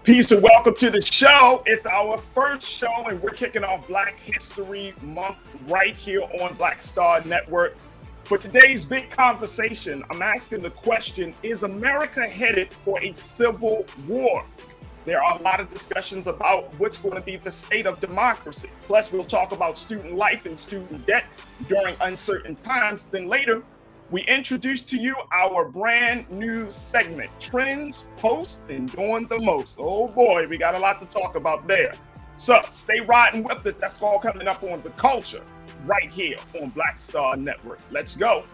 Peace and welcome to the show. It's our first show, and we're kicking off Black History Month right here on Black Star Network. For today's big conversation, I'm asking the question, is America headed for a civil war? There are a lot of discussions about what's going to be the state of democracy. Plus, we'll talk about student life and student debt during uncertain times. Then later, we introduce to you our brand new segment, Trends, Posts, and Doing the Most. Oh boy, we got a lot to talk about there. So stay riding with us. That's all coming up on The Culture right here on Black Star Network. Let's go.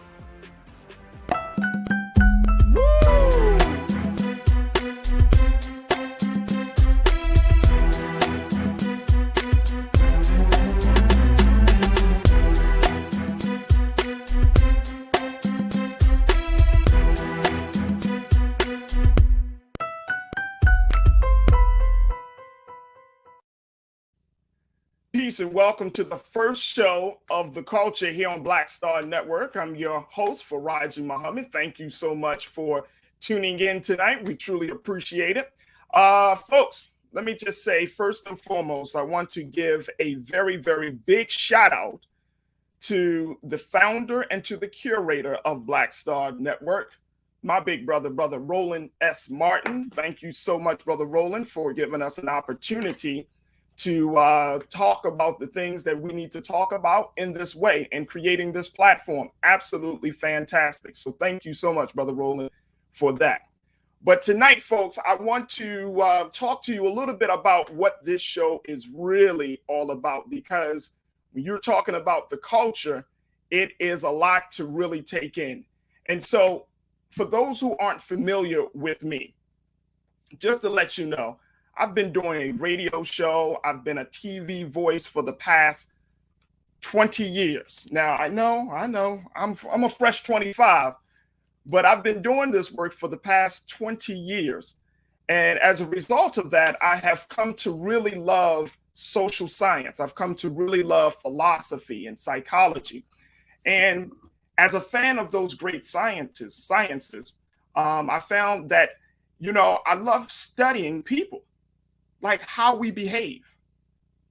Peace and welcome to the first show of The Culture here on Black Star Network. I'm your host, Farajii Muhammad. Thank you so much for tuning in tonight. We truly appreciate it. Folks, let me just say, first and foremost, I want to give a very, very big shout out to the founder and to the curator of Black Star Network, my big brother, Brother Roland S. Martin. Thank you so much, Brother Roland, for giving us an opportunity to talk about the things that we need to talk about in this way and creating this platform. Absolutely fantastic. So thank you so much, Brother Roland, for that. But tonight, folks, I want to talk to you a little bit about what this show is really all about, because when you're talking about the culture, it is a lot to really take in. And so for those who aren't familiar with me, just to let you know, I've been doing a radio show. I've been a TV voice for the past 20 years. Now, I know, I'm a fresh 25, but I've been doing this work for the past 20 years. And as a result of that, I have come to really love social science. I've come to really love philosophy and psychology. And as a fan of those great sciences, I found that, I love studying people. Like how we behave,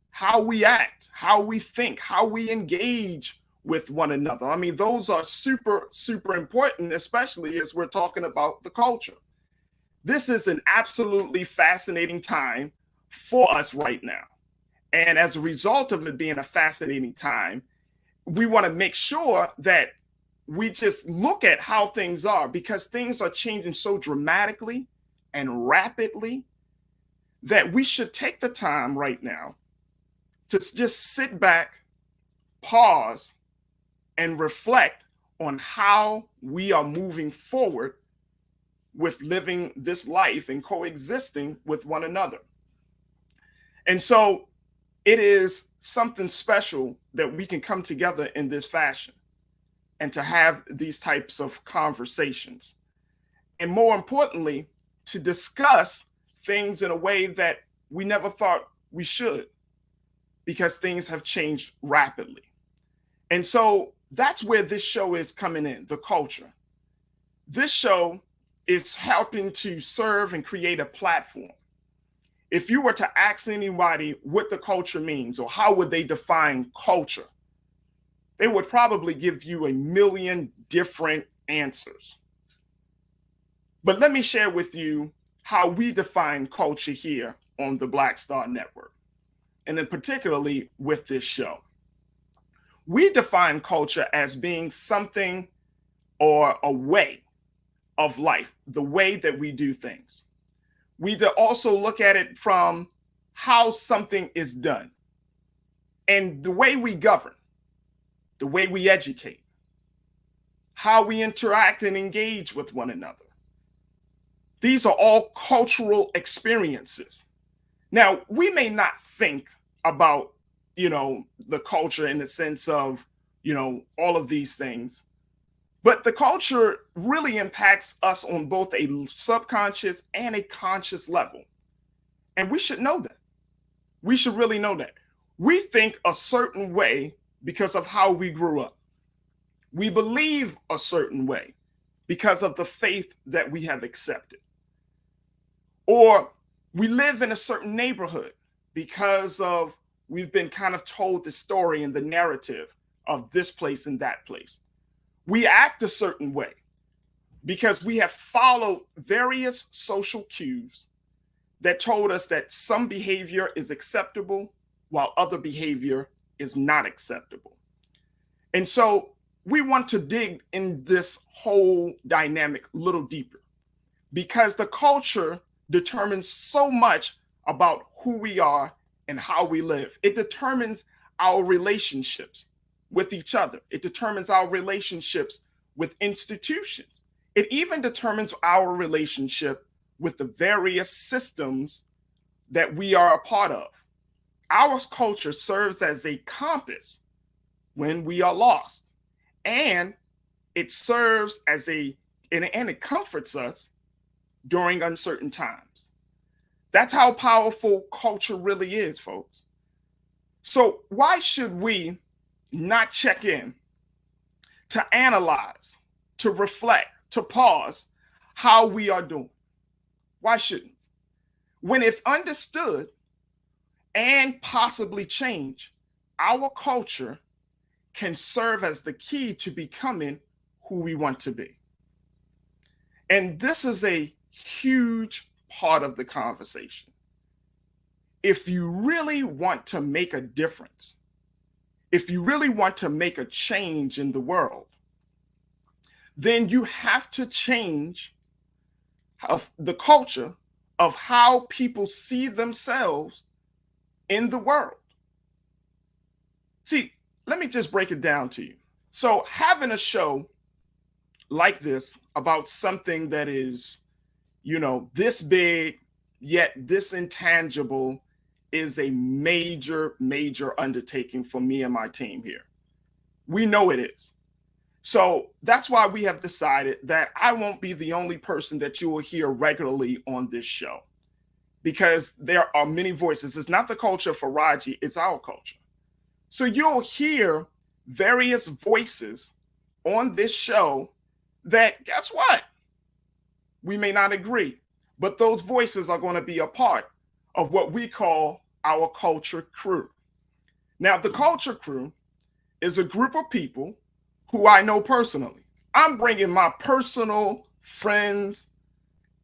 how we act, how we think, how we engage with one another. I mean, those are super, super important, especially as we're talking about the culture. This is an absolutely fascinating time for us right now. And as a result of it being a fascinating time, we want to make sure that we just look at how things are, because things are changing so dramatically and rapidly that we should take the time right now to just sit back, pause, and reflect on how we are moving forward with living this life and coexisting with one another. And so it is something special that we can come together in this fashion and to have these types of conversations. And more importantly, to discuss things in a way that we never thought we should, because things have changed rapidly. And so that's where this show is coming in, the culture. This show is helping to serve and create a platform. If you were to ask anybody what the culture means or how would they define culture, they would probably give you a million different answers. But let me share with you how we define culture here on the Black Star Network, and then particularly with this show. We define culture as being something or a way of life, the way that we do things. We also look at it from how something is done and the way we govern, the way we educate, how we interact and engage with one another. These are all cultural experiences. Now, we may not think about, the culture in the sense of, all of these things, but the culture really impacts us on both a subconscious and a conscious level. And we should know that. We should really know that. We think a certain way because of how we grew up. We believe a certain way because of the faith that we have accepted. Or We live in a certain neighborhood because of we've been kind of told the story and the narrative of this place and that place. We act a certain way because we have followed various social cues that told us that some behavior is acceptable while other behavior is not acceptable. And so we want to dig in this whole dynamic a little deeper because the culture determines so much about who we are and how we live. It determines our relationships with each other. It determines our relationships with institutions. It even determines our relationship with the various systems that we are a part of. Our culture serves as a compass when we are lost, and it serves as and it comforts us during uncertain times. That's how powerful culture really is, folks. So why should we not check in to analyze, to reflect, to pause how we are doing? Why shouldn't? When if understood and possibly change, our culture can serve as the key to becoming who we want to be. And this is a huge part of the conversation. If you really want to make a difference, if you really want to make a change in the world, then you have to change the culture of how people see themselves in the world. See, let me just break it down to you. So having a show like this about something that is, this big, yet this intangible is a major, major undertaking for me and my team here. We know it is. So that's why we have decided that I won't be the only person that you will hear regularly on this show, because there are many voices. It's not the culture of Farajii, it's our culture. So you'll hear various voices on this show that, guess what? We may not agree, but those voices are going to be a part of what we call our culture crew. Now, the culture crew is a group of people who I know personally. I'm bringing my personal friends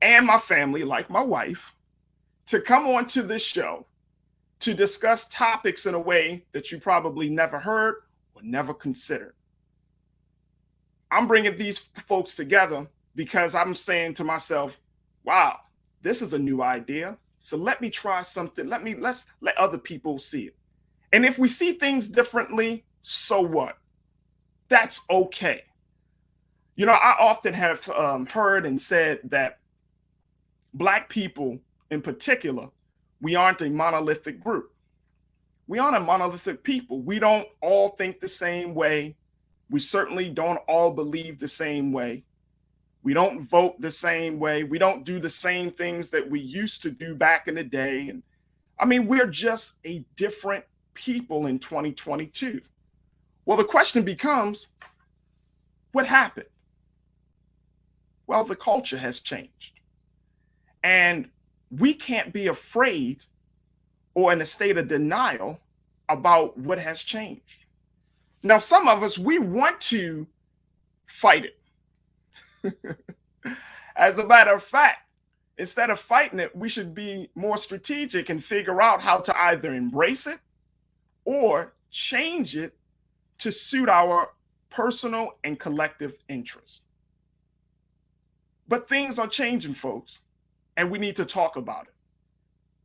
and my family, like my wife, to come on to this show to discuss topics in a way that you probably never heard or never considered. I'm bringing these folks together because I'm saying to myself, wow, this is a new idea. So let me try something. Let's let other people see it. And if we see things differently, so what? That's okay. I often have heard and said that Black people in particular, we aren't a monolithic group. We aren't a monolithic people. We don't all think the same way. We certainly don't all believe the same way. We don't vote the same way. We don't do the same things that we used to do back in the day. And I mean, we're just a different people in 2022. Well, the question becomes, what happened? Well, the culture has changed. And we can't be afraid or in a state of denial about what has changed. Now, some of us, we want to fight it. As a matter of fact, instead of fighting it, we should be more strategic and figure out how to either embrace it or change it to suit our personal and collective interests. But things are changing, folks, and we need to talk about it.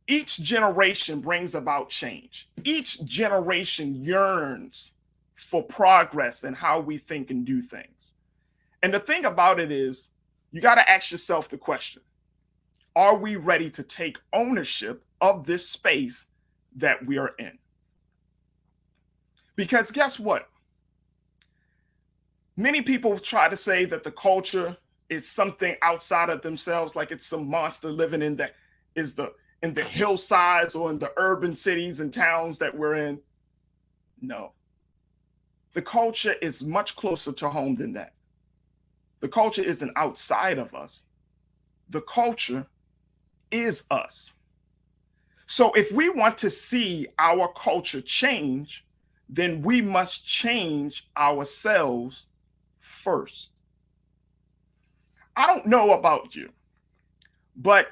Each generation brings about change. Each generation yearns for progress in how we think and do things. And the thing about it is, you got to ask yourself the question, are we ready to take ownership of this space that we are in? Because guess what? Many people try to say that the culture is something outside of themselves, like it's some monster living in the hillsides or in the urban cities and towns that we're in. No. The culture is much closer to home than that. The culture isn't outside of us. The culture is us. So if we want to see our culture change, then we must change ourselves first. I don't know about you, but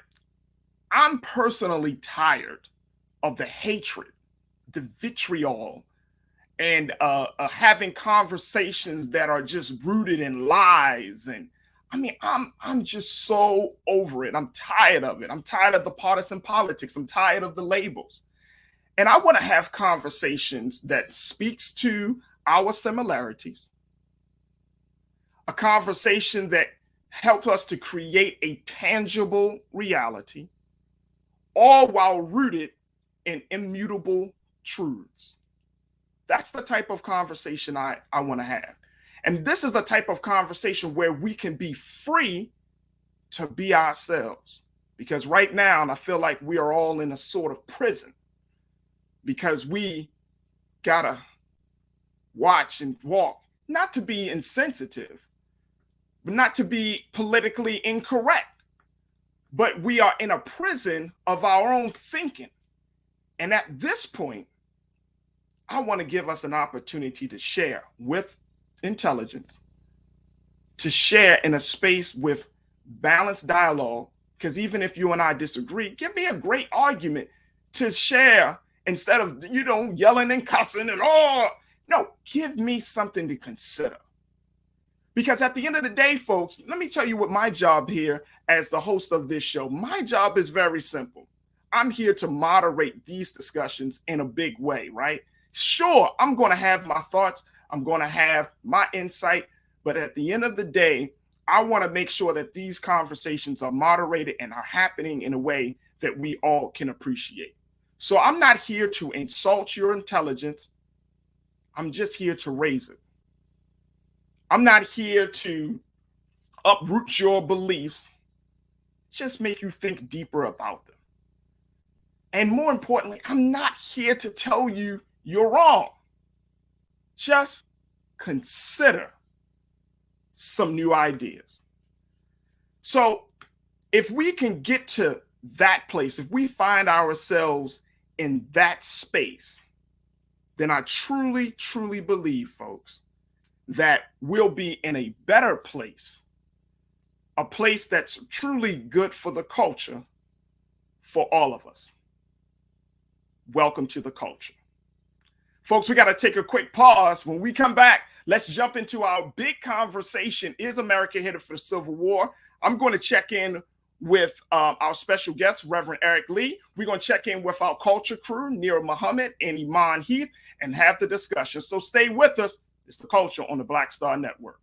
I'm personally tired of the hatred, the vitriol, and having conversations that are just rooted in lies. And I mean, I'm just so over it. I'm tired of it. I'm tired of the partisan politics. I'm tired of the labels. And I want to have conversations that speaks to our similarities, a conversation that helps us to create a tangible reality, all while rooted in immutable truths. That's the type of conversation I want to have. And this is the type of conversation where we can be free to be ourselves. Because right now, and I feel like we are all in a sort of prison, because we gotta watch and walk, not to be insensitive, but not to be politically incorrect, but we are in a prison of our own thinking. And at this point, I want to give us an opportunity to share with intelligence, to share in a space with balanced dialogue, because even if you and I disagree, give me a great argument to share instead of, yelling and cussing and no, give me something to consider. Because at the end of the day, folks, let me tell you what my job here as the host of this show, my job is very simple. I'm here to moderate these discussions in a big way, right? Sure, I'm going to have my thoughts. I'm going to have my insight. But at the end of the day, I want to make sure that these conversations are moderated and are happening in a way that we all can appreciate. So I'm not here to insult your intelligence. I'm just here to raise it. I'm not here to uproot your beliefs, just make you think deeper about them. And more importantly, I'm not here to tell you you're wrong. Just consider some new ideas. So if we can get to that place, if we find ourselves in that space, then I truly, truly believe, folks, that we'll be in a better place, a place that's truly good for the culture, for all of us. Welcome to the culture. Folks, we got to take a quick pause. When we come back, let's jump into our big conversation. Is America headed for civil war? I'm going to check in with our special guest, Reverend Eric Lee. We're going to check in with our culture crew, Neil Muhammad and Iman Heath, and have the discussion. So stay with us. It's the culture on the Black Star Network.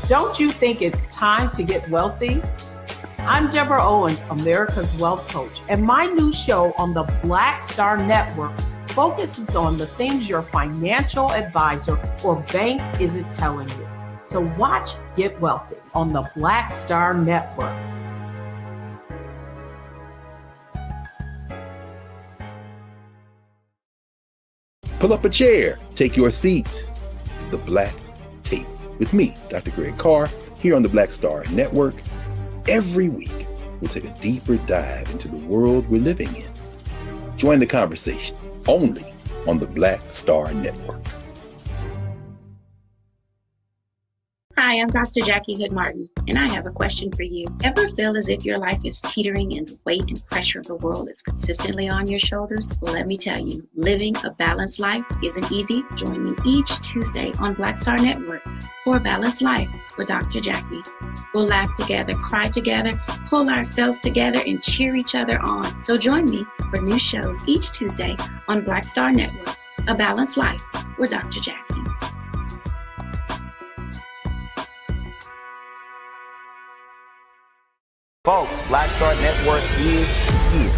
Don't you think it's time to get wealthy? I'm Deborah Owens, America's Wealth Coach, and my new show on the Black Star Network focuses on the things your financial advisor or bank isn't telling you. So watch Get Wealthy on the Black Star Network. Pull up a chair, take your seat. The Black Tape with me, Dr. Greg Carr, here on the Black Star Network. Every week, we'll take a deeper dive into the world we're living in. Join the conversation only on the Black Star Network. Hi, I'm Dr. Jackie Hood Martin, and I have a question for you. Ever feel as if your life is teetering and the weight and pressure of the world is consistently on your shoulders? Well, let me tell you, living a balanced life isn't easy. Join me each Tuesday on Black Star Network for a Balanced Life with Dr. Jackie. We'll laugh together, cry together, pull ourselves together, and cheer each other on. So join me for new shows each Tuesday on Black Star Network, A Balanced Life with Dr. Jackie. Folks, Black Star Network is here.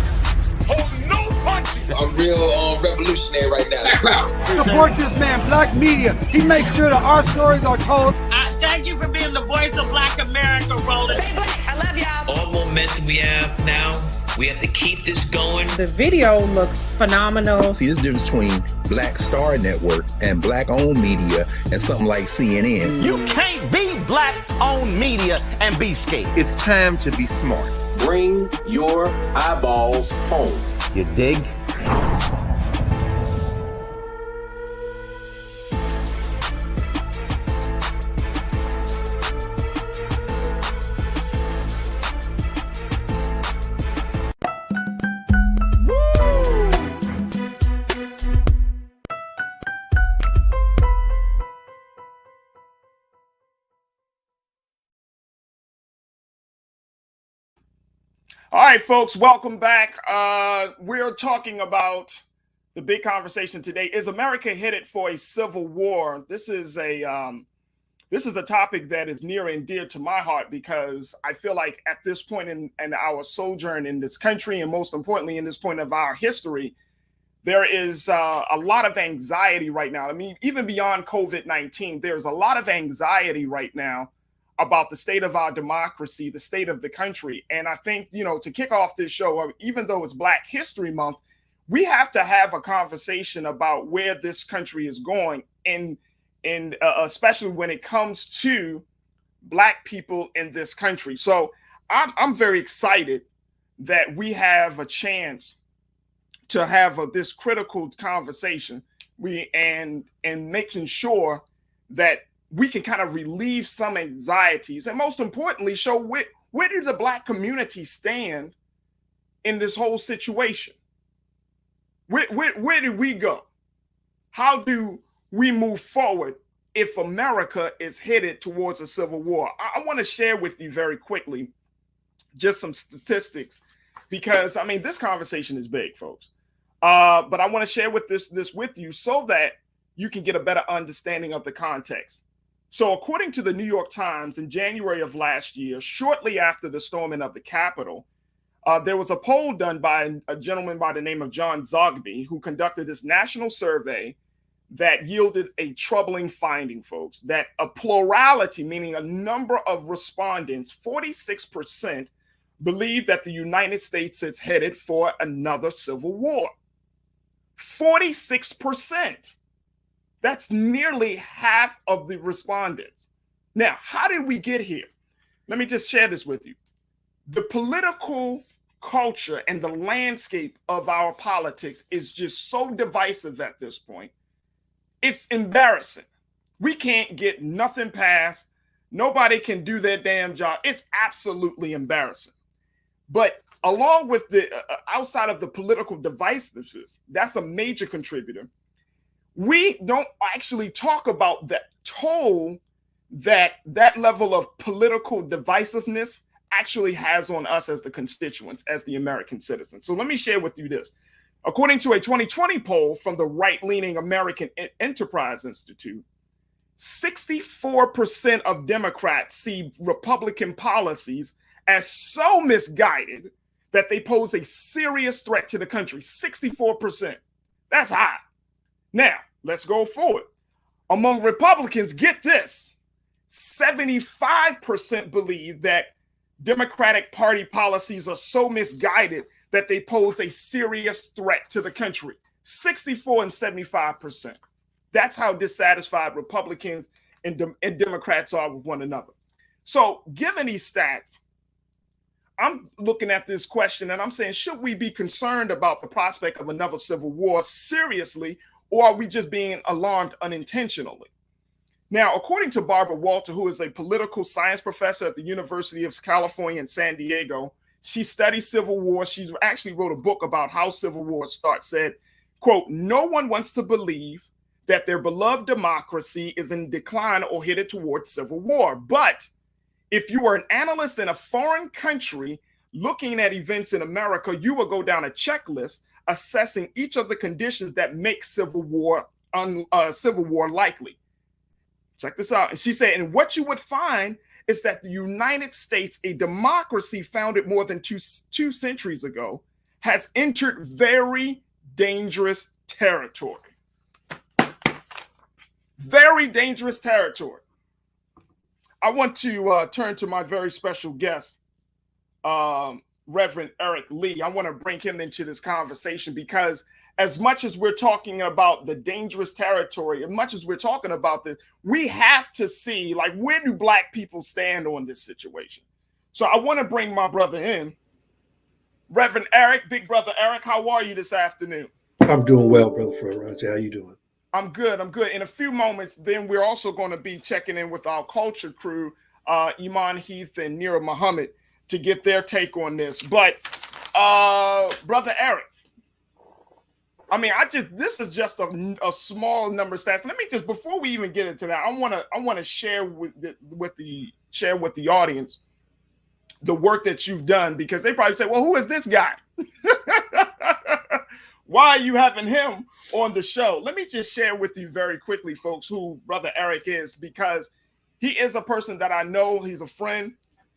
Oh, no punches! I'm real revolutionary right now. Support this man, Black Media. He makes sure that our stories are told. Thank you for being the voice of Black America, Roland. Stay black. I love y'all. All momentum we have now, we have to keep this going. The video looks phenomenal. See, this difference between Black Star Network and Black-owned media and something like CNN. You can't be Black-owned media and be scared. It's time to be smart. Bring your eyeballs home. You dig? All right, folks, welcome back. We're talking about the big conversation today. Is America headed for a civil war? This is a topic that is near and dear to my heart because I feel like at this point in our sojourn in this country, and most importantly, in this point of our history, there is a lot of anxiety right now. I mean, even beyond COVID-19, there's a lot of anxiety right now about the state of our democracy, the state of the country. And I think, to kick off this show, even though it's Black History Month, we have to have a conversation about where this country is going, and especially when it comes to Black people in this country. So I'm very excited that we have a chance to have this critical conversation and making sure that we can kind of relieve some anxieties, and most importantly, show where do the Black community stand in this whole situation? Where do we go? How do we move forward if America is headed towards a civil war? I want to share with you very quickly just some statistics because, I mean, this conversation is big, folks. But I want to share with this with you so that you can get a better understanding of the context. So according to the New York Times, in January of last year, shortly after the storming of the Capitol, there was a poll done by a gentleman by the name of John Zogby, who conducted this national survey that yielded a troubling finding, folks, that a plurality, meaning a number of respondents, 46%, believe that the United States is headed for another civil war. 46%. That's nearly half of the respondents. Now, how did we get here? Let me just share this with you. The political culture and the landscape of our politics is just so divisive at this point. It's embarrassing. We can't get nothing passed. Nobody can do their damn job. It's absolutely embarrassing. But along with the outside of the political divisiveness, that's a major contributor. We don't actually talk about the toll that level of political divisiveness actually has on us as the constituents, as the American citizens. So let me share with you this. According to a 2020 poll from the right-leaning American Enterprise Institute, 64% of Democrats see Republican policies as so misguided that they pose a serious threat to the country. 64%. That's high. Now, let's go forward. Among Republicans, get this, 75% believe that Democratic Party policies are so misguided that they pose a serious threat to the country. 64 and 75%. That's how dissatisfied Republicans and Democrats are with one another. So given these stats, I'm looking at this question and I'm saying, should we be concerned about the prospect of another civil war seriously, or are we just being alarmed unintentionally? Now, according to Barbara Walter, who is a political science professor at the University of California in San Diego, she studies civil war. She actually wrote a book about how civil wars start, said, quote, "No one wants to believe that their beloved democracy is in decline or headed towards civil war. But if you are an analyst in a foreign country looking at events in America, you will go down a checklist assessing each of the conditions that make civil war likely." Check this out. And she said, and what you would find is that the United States, a democracy founded more than two centuries ago, has entered very dangerous territory. Very dangerous territory. I want to turn to my very special guest, Reverend Eric Lee. I want to bring him into this conversation because as much as we're talking about the dangerous territory, as much as we're talking about this, we have to see, like, where do Black people stand on this situation? So I want to bring my brother in. Reverend Eric, big brother Eric, how are you this afternoon? I'm doing well, brother Farajii. How you doing? I'm good. I'm good. In a few moments, then we're also going to be checking in with our culture crew, Iman Heath and Nira Muhammad, to get their take on this. But brother Eric, I mean, this is just a small number of stats. Let me just, before we even get into that, I want to share with the audience the work that you've done, because they probably say, well, who is this guy? Why are you having him on the show? Let me just share with you very quickly, folks, who Brother Eric is, because he is a person that I know. He's a friend,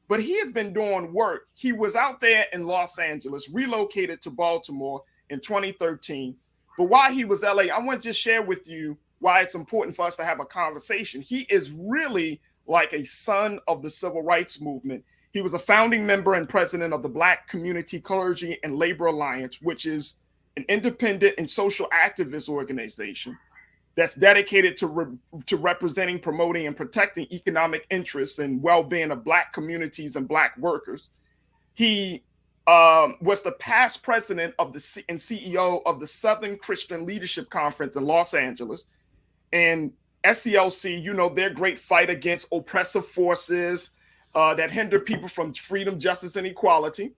but he has been doing work. He was out there in Los Angeles, relocated to Baltimore in 2013. But while he was LA, I want to just share with you why it's important for us to have a conversation. He is really like a son of the civil rights movement. He was a founding member and president of the Black Community Clergy and Labor Alliance, which is an independent and social activist organization that's dedicated to representing, promoting, and protecting economic interests and well-being of Black communities and Black workers. He was the past president of and CEO of the Southern Christian Leadership Conference in Los Angeles. And SCLC, you know, their great fight against oppressive forces that hinder people from freedom, justice, and equality.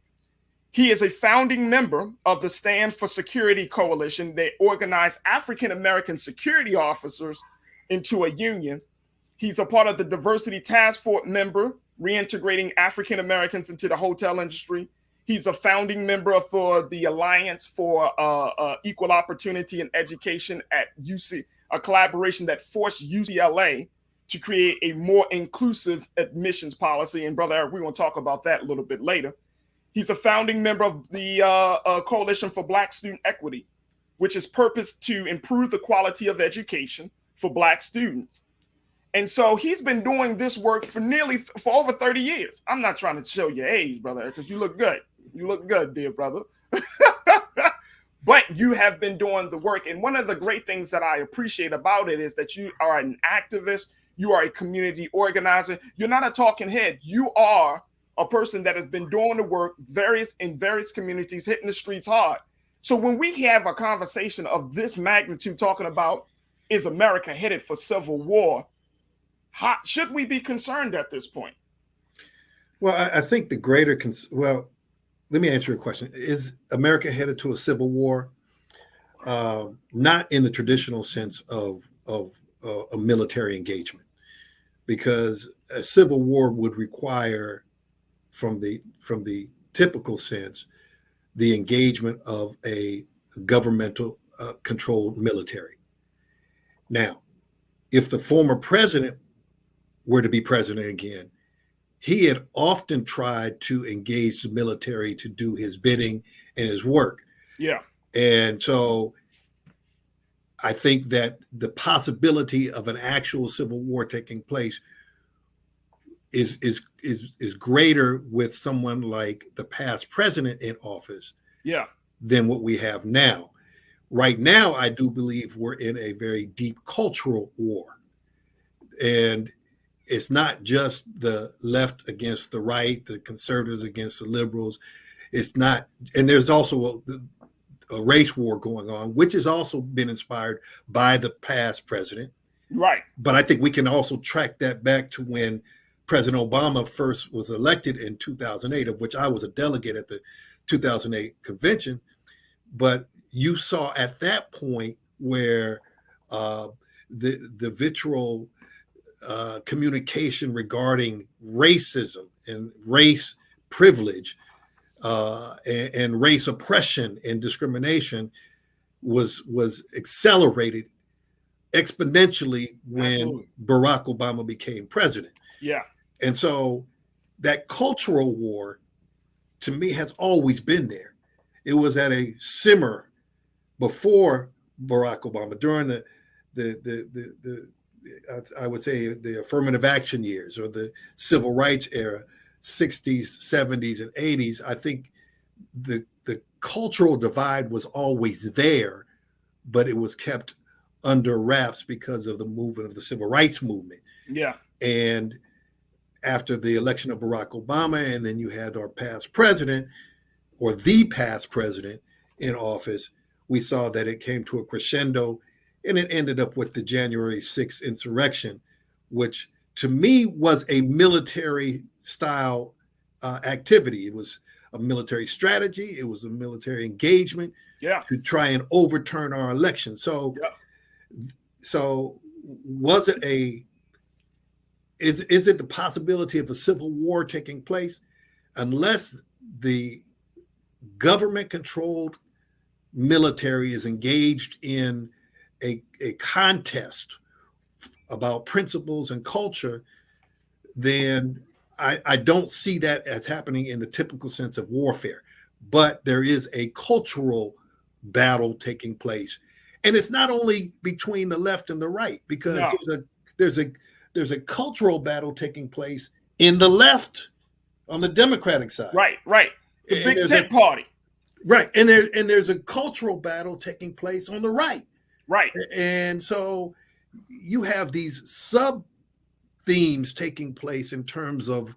He is a founding member of the Stand for Security Coalition. They organize African-American security officers into a union. He's a part of the Diversity Task Force member, reintegrating African-Americans into the hotel industry. He's a founding member for the Alliance for Equal Opportunity in Education at UC, a collaboration that forced UCLA to create a more inclusive admissions policy. And Brother Eric, we're going to talk about that a little bit later. He's a founding member of the Coalition for Black Student Equity, which is purposed to improve the quality of education for Black students. And so he's been doing this work for over 30 years. I'm not trying to show your age, brother, because you look good. You look good, dear brother. But you have been doing the work. And one of the great things that I appreciate about it is that you are an activist. You are a community organizer. You're not a talking head. You are a person that has been doing the work in various communities, hitting the streets hard. So when we have a conversation of this magnitude talking about, is America headed for civil war, should we be concerned at this point? Well, I think the greater let me answer your question. Is America headed to a civil war? Not in the traditional sense of a military engagement, because a civil war would require, from the typical sense, the engagement of a governmental controlled military. Now, if the former president were to be president again, he had often tried to engage the military to do his bidding and his work. Yeah. And so I think that the possibility of an actual civil war taking place is greater with someone like the past president in office, yeah, than what we have now. Right now, I do believe we're in a very deep cultural war. And it's not just the left against the right, the conservatives against the liberals. It's not, and there's also a race war going on, which has also been inspired by the past president. Right. But I think we can also track that back to when President Obama first was elected in 2008, of which I was a delegate at the 2008 convention. But you saw at that point where the vitriol communication regarding racism and race privilege and race oppression and discrimination was accelerated exponentially when Absolutely. Barack Obama became president. Yeah. And so that cultural war, to me, has always been there. It was at a simmer before Barack Obama, during the I would say the affirmative action years or the civil rights era, 60s, 70s, and 80s. I think the cultural divide was always there, but it was kept under wraps because of the movement of the civil rights movement. Yeah. And after the election of Barack Obama, and then you had our past president, or the past president in office, we saw that it came to a crescendo, and it ended up with the January 6th insurrection, which to me was a military style activity. It was a military strategy. It was a military engagement to try and overturn our election. So, so was it is it the possibility of a civil war taking place? Unless the government-controlled military is engaged in a contest about principles and culture, then I don't see that as happening in the typical sense of warfare. But there is a cultural battle taking place, and it's not only between the left and the right, because there's a cultural battle taking place in the left on the Democratic side. Right. The big tent party. Right, and there's a cultural battle taking place on the right. Right. And so you have these sub themes taking place in terms of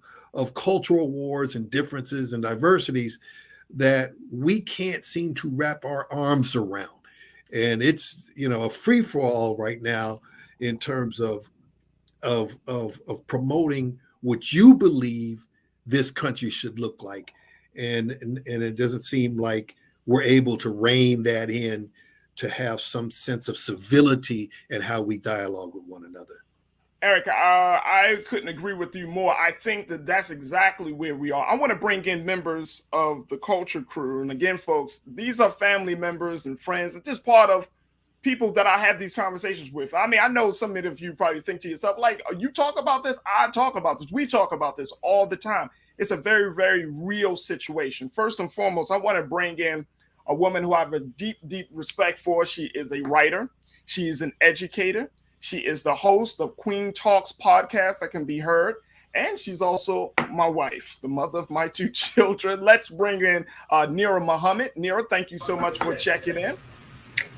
cultural wars and differences and diversities that we can't seem to wrap our arms around. And it's, a free for all right now in terms of promoting what you believe this country should look like. And it doesn't seem like we're able to rein that in, to have some sense of civility in how we dialogue with one another. Eric, I couldn't agree with you more. I think that that's exactly where we are. I want to bring in members of the Culture Crew. And again, folks, these are family members and friends and just part of people that I have these conversations with. I mean, I know some of you probably think to yourself, like, you talk about this, I talk about this, we talk about this all the time. It's a very, very real situation. First and foremost, I want to bring in a woman who I have a deep, deep respect for. She is a writer. She is an educator. She is the host of Queen Talks podcast that can be heard. And she's also my wife, the mother of my two children. Let's bring in Nira Muhammad. Nira, thank you so much for checking in.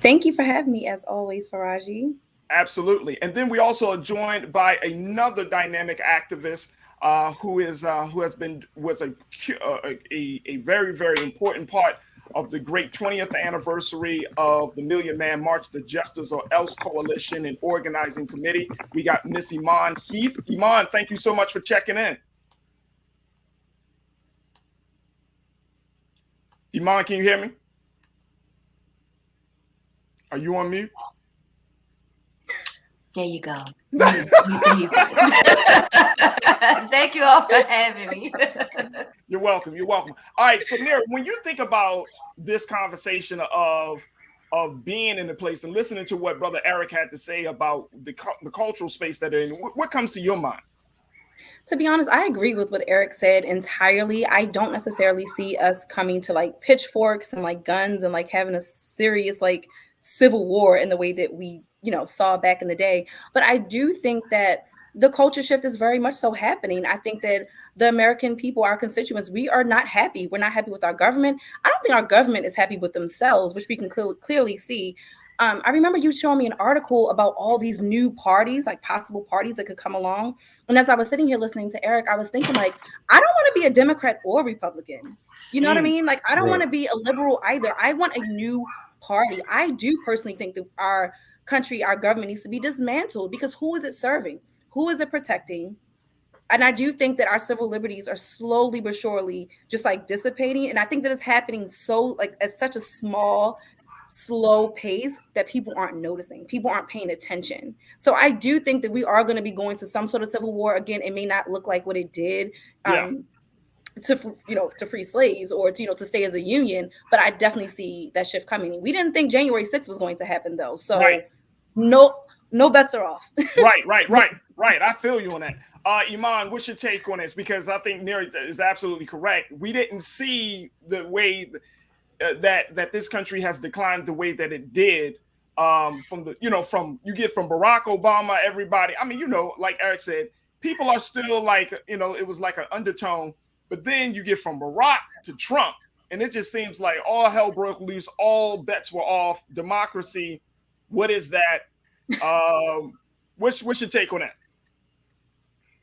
Thank you for having me, as always, Farajii. Absolutely. And then we also are joined by another dynamic activist who was a very, very important part of the great 20th anniversary of the Million Man March, the Justice or Else Coalition and Organizing Committee. We got Miss Iman Heath. Iman, thank you so much for checking in. Iman, can you hear me? Are you on mute? There you go. Thank you all for having me. You're welcome. You're welcome. All right. So, Nira, when you think about this conversation of being in the place and listening to what Brother Eric had to say about the cultural space that they're in, what comes to your mind? To be honest, I agree with what Eric said entirely. I don't necessarily see us coming to like pitchforks and like guns and like having a serious like civil war in the way that we, saw back in the day. But I do think that the culture shift is very much so happening. I think that the American people, our constituents, we are not happy. We're not happy with our government. I don't think our government is happy with themselves, which we can clearly see. I remember you showing me an article about all these new parties, like possible parties that could come along. And as I was sitting here listening to Eric, I was thinking like, I don't want to be a Democrat or Republican. You know what I mean? Like, I don't want to be a liberal either. I want a new party. I do personally think that our country, our government needs to be dismantled, because who is it serving? Who is it protecting? And I do think that our civil liberties are slowly but surely just like dissipating. And I think that it's happening so like at such a small, slow pace that people aren't noticing. People aren't paying attention. So I do think that we are going to be going to some sort of civil war. Again, it may not look like what it did to free slaves or to stay as a union, but I definitely see that shift coming. We didn't think January 6th was going to happen though. So no bets are off. Right. I feel you on that. Iman, what's your take on this? Because I think Neri is absolutely correct. We didn't see the way that this country has declined the way that it did from Barack Obama, everybody. I mean, like Eric said, people are still like, it was like an undertone. But then you get from Barack to Trump, and it just seems like all hell broke loose. All bets were off. Democracy. What is that? What's your take on that?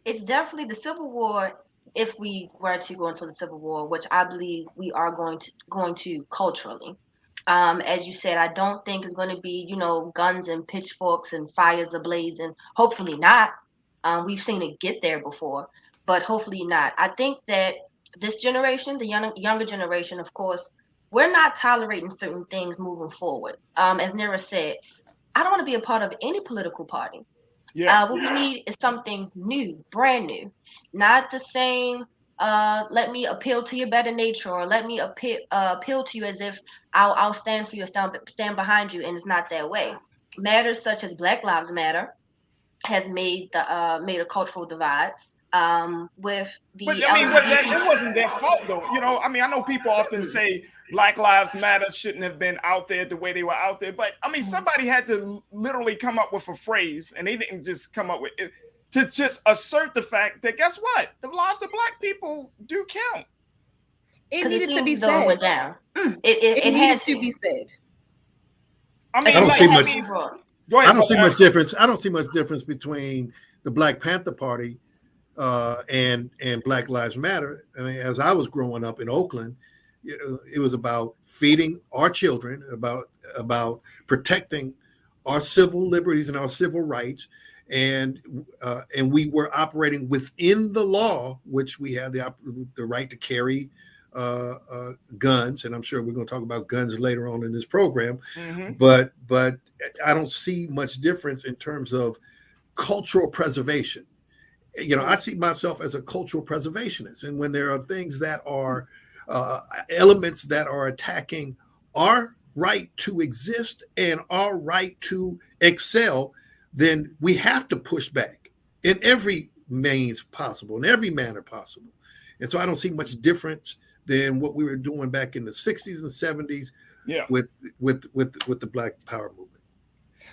It's definitely the Civil War. If we were to go into the Civil War, which I believe we are going to culturally, as you said, I don't think it's going to be guns and pitchforks and fires ablaze, and hopefully not. We've seen it get there before, but hopefully not. I think that this generation, the younger generation, of course, we're not tolerating certain things moving forward. As Nera said, I don't want to be a part of any political party. What we need is something new, brand new, not the same. Let me appeal to your better nature, or let me appeal to you as if I'll stand for you, stand behind you, and it's not that way. Matters such as Black Lives Matter has made a cultural divide. With the it wasn't their fault though. I know people often say Black Lives Matter shouldn't have been out there the way they were out there, but somebody had to literally come up with a phrase, and they didn't just come up with it to just assert the fact that guess what, the lives of Black people do count. It needed to be said. Went down. It needed to be said. I don't see much. Go ahead, I don't see much difference. I don't see much difference between the Black Panther Party and Black Lives Matter. I mean, as I was growing up in Oakland, it was about feeding our children, about protecting our civil liberties and our civil rights, and we were operating within the law, which we had the right to carry guns, and I'm sure we're going to talk about guns later on in this program. But I don't see much difference in terms of cultural preservation. I see myself as a cultural preservationist, and when there are things that are elements that are attacking our right to exist and our right to excel, then we have to push back in every means possible, in every manner possible. And so I don't see much difference than what we were doing back in the 60s and 70s with the Black Power movement.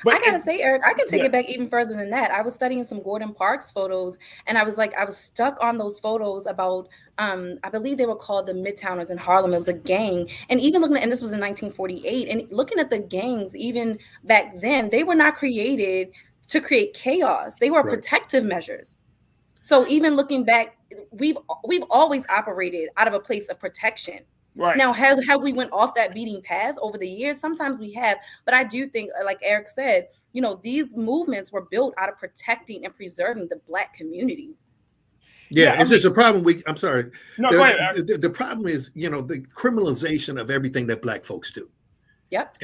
But I gotta say, Eric, I can take it back even further than that. I was studying some Gordon Parks photos, and I was stuck on those photos about, I believe they were called the Midtowners in Harlem. It was a gang. And even looking at, and this was in 1948, and looking at the gangs, even back then, they were not created to create chaos. They were protective measures. So even looking back, we've always operated out of a place of protection. Right. Now, have we went off that beating path over the years? Sometimes we have, but I do think, like Eric said, these movements were built out of protecting and preserving the Black community. It's just a problem. I'm sorry. No, go ahead. The problem is, the criminalization of everything that Black folks do. Yep.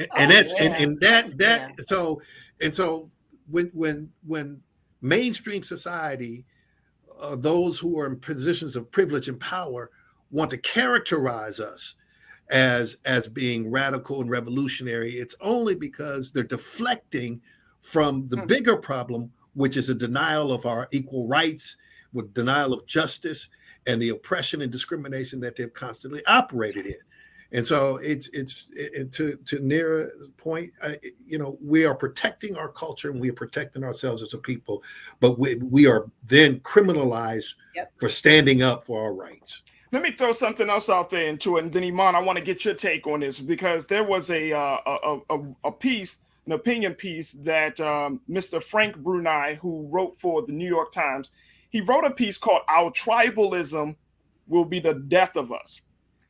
So when mainstream society, those who are in positions of privilege and power, want to characterize us as being radical and revolutionary, it's only because they're deflecting from the bigger problem, which is a denial of our equal rights, with denial of justice, and the oppression and discrimination that they've constantly operated in. And so it's to Nera's point, we are protecting our culture and we are protecting ourselves as a people, but we are then criminalized for standing up for our rights. Let me throw something else out there into it, and then Iman, I want to get your take on this, because there was a piece an opinion piece that Mr. Frank Brunei, who wrote for the New York Times, he wrote a piece called "Our Tribalism Will Be the Death of Us."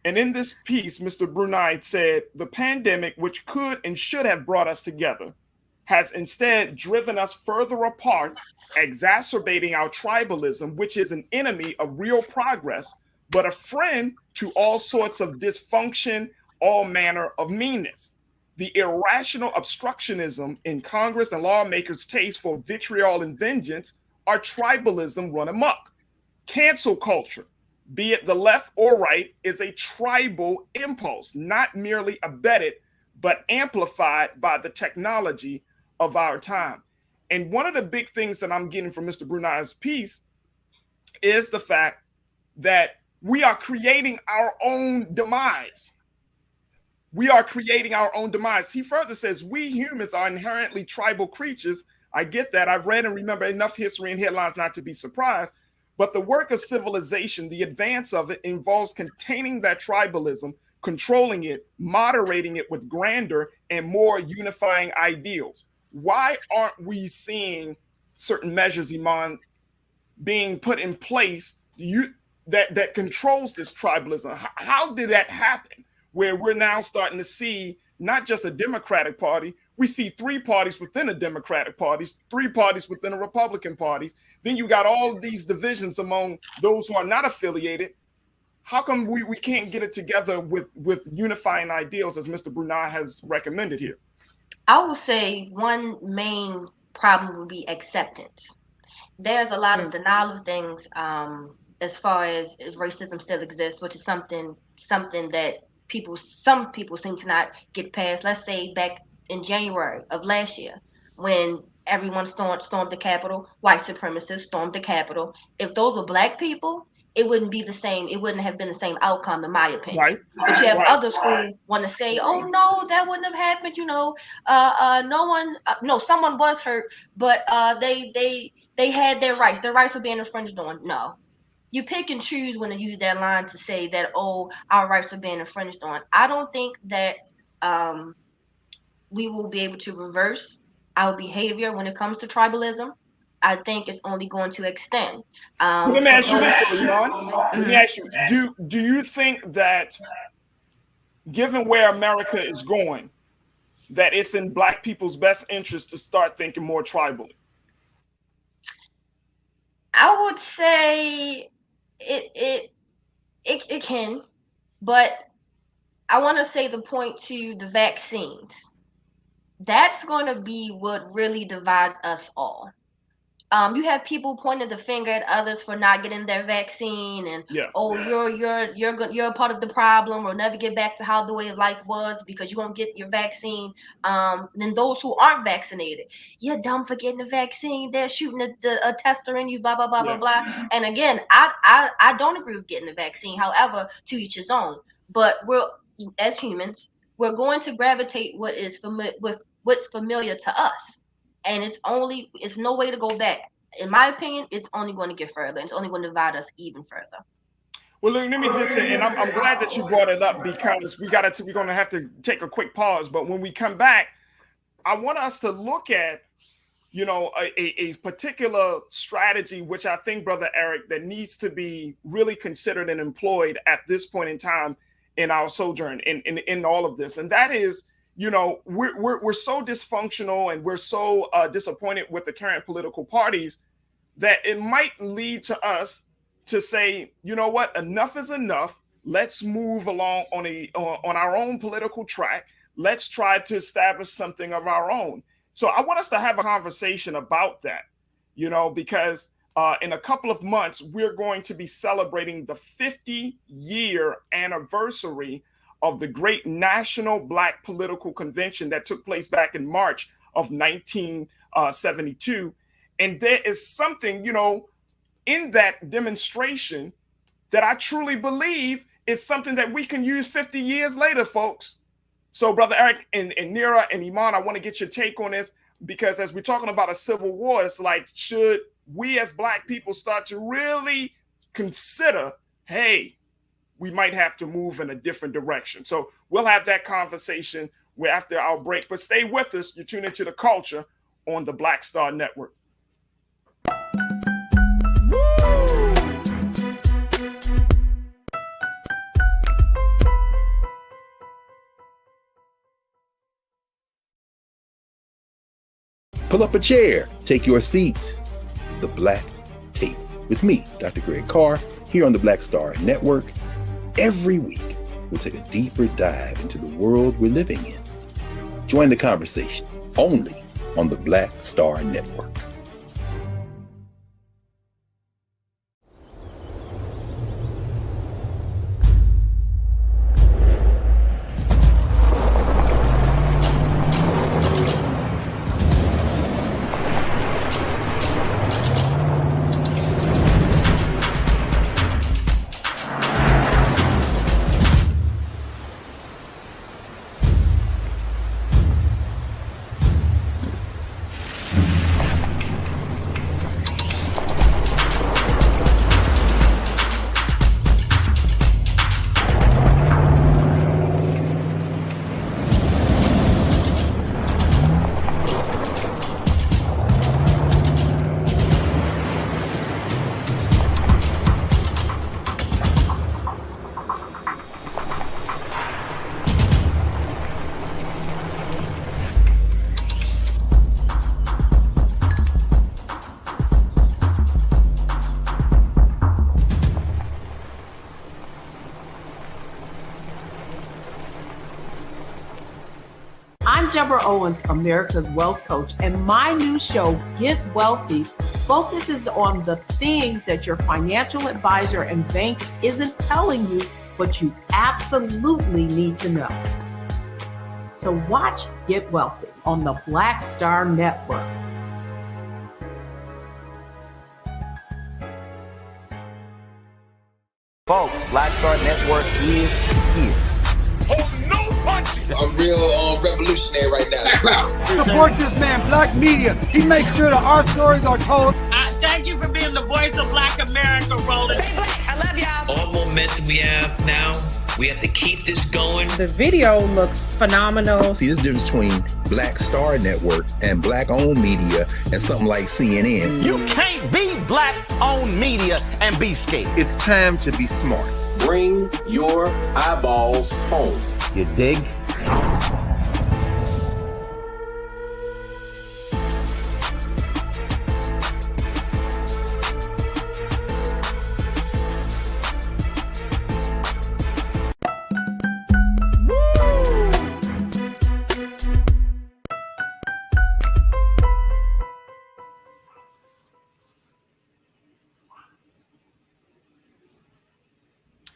And in this piece, Mr. Brunei said, the pandemic, which could and should have brought us together, has instead driven us further apart, exacerbating our tribalism, which is an enemy of real progress, but a friend to all sorts of dysfunction, all manner of meanness. The irrational obstructionism in Congress and lawmakers' taste for vitriol and vengeance are tribalism run amok. Cancel culture, be it the left or right, is a tribal impulse, not merely abetted, but amplified by the technology of our time. And one of the big things that I'm getting from Mr. Brunei's piece is the fact that we are creating our own demise. We are creating our own demise. He further says, we humans are inherently tribal creatures. I get that. I've read and remember enough history and headlines not to be surprised. But the work of civilization, the advance of it, involves containing that tribalism, controlling it, moderating it with grander and more unifying ideals. Why aren't we seeing certain measures, Iman, being put in place that controls this tribalism? How did that happen? Where we're now starting to see not just a Democratic Party, we see three parties within a Democratic Party, three parties within a Republican Party. Then you got all of these divisions among those who are not affiliated. How come we can't get it together with unifying ideals as Mr. Brunei has recommended here? I would say one main problem would be acceptance. There's a lot of denial of things as far as racism still exists, which is something that some people seem to not get past. Let's say back in January of last year, when everyone stormed the Capitol, white supremacists stormed the Capitol. If those were black people, it wouldn't be the same. It wouldn't have been the same outcome, in my opinion. Right. But you have others who want to say, "Oh no, that wouldn't have happened." Someone was hurt, but they had their rights. Their rights were being infringed on. No, you pick and choose when to use that line to say that, "Oh, our rights are being infringed on." I don't think that we will be able to reverse our behavior when it comes to tribalism. I think it's only going to extend. Let me ask you this, Iman. Let me ask you: Do you think that, given where America is going, that it's in Black people's best interest to start thinking more tribally? I would say it can, but I want to say the point to the vaccines. That's going to be what really divides us all. You have people pointing the finger at others for not getting their vaccine, and you're a part of the problem, or never get back to how the way of life was because you won't get your vaccine. Then those who aren't vaccinated, you're dumb for getting the vaccine. They're shooting a tester in you, blah blah blah blah blah. And again, I don't agree with getting the vaccine. However, to each his own. But as humans, we're going to gravitate what's familiar to us. And it's no way to go back. In my opinion, it's only going to get further. It's only going to divide us even further. Well, let me just say, and I'm glad that you brought it up, because we're going to have to take a quick pause. But when we come back, I want us to look at, a particular strategy, which I think, Brother Eric, that needs to be really considered and employed at this point in time in our sojourn in all of this. And that is, we're so dysfunctional and we're so disappointed with the current political parties that it might lead to us to say, you know what, enough is enough. Let's move along on our own political track. Let's try to establish something of our own. So I want us to have a conversation about that, because in a couple of months, we're going to be celebrating the 50-year anniversary of the great National Black Political Convention that took place back in March of 1972. And there is something, in that demonstration that I truly believe is something that we can use 50 years later, folks. So, Brother Eric and Nira and Iman, I want to get your take on this, because as we're talking about a civil war, it's like, should we as Black people start to really consider, hey, we might have to move in a different direction? So we'll have that conversation We're after our break, but stay with us. You're tuning into The Culture on the Black Star Network. Pull up a chair, take your seat. The Black Tape with me, Dr. Greg Carr, here on the Black Star Network. Every week, we'll take a deeper dive into the world we're living in. Join the conversation only on the Black Star Network. I'm Deborah Owens, America's Wealth Coach, and my new show, Get Wealthy, focuses on the things that your financial advisor and bank isn't telling you, but you absolutely need to know. So watch Get Wealthy on the Black Star Network. Folks, Black Star Network is here. Oh, no punches! I'm real revolutionary right now. Support this man, Black Media. He makes sure that our stories are told. Thank you for being the voice of Black America, Roland. Stay black. I love y'all. All momentum we have now, we have to keep this going. The video looks phenomenal. See, there's a difference between Black Star Network and Black-owned media and something like CNN. You can't be Black-owned media and be scared. It's time to be smart. Bring your eyeballs home. You dig?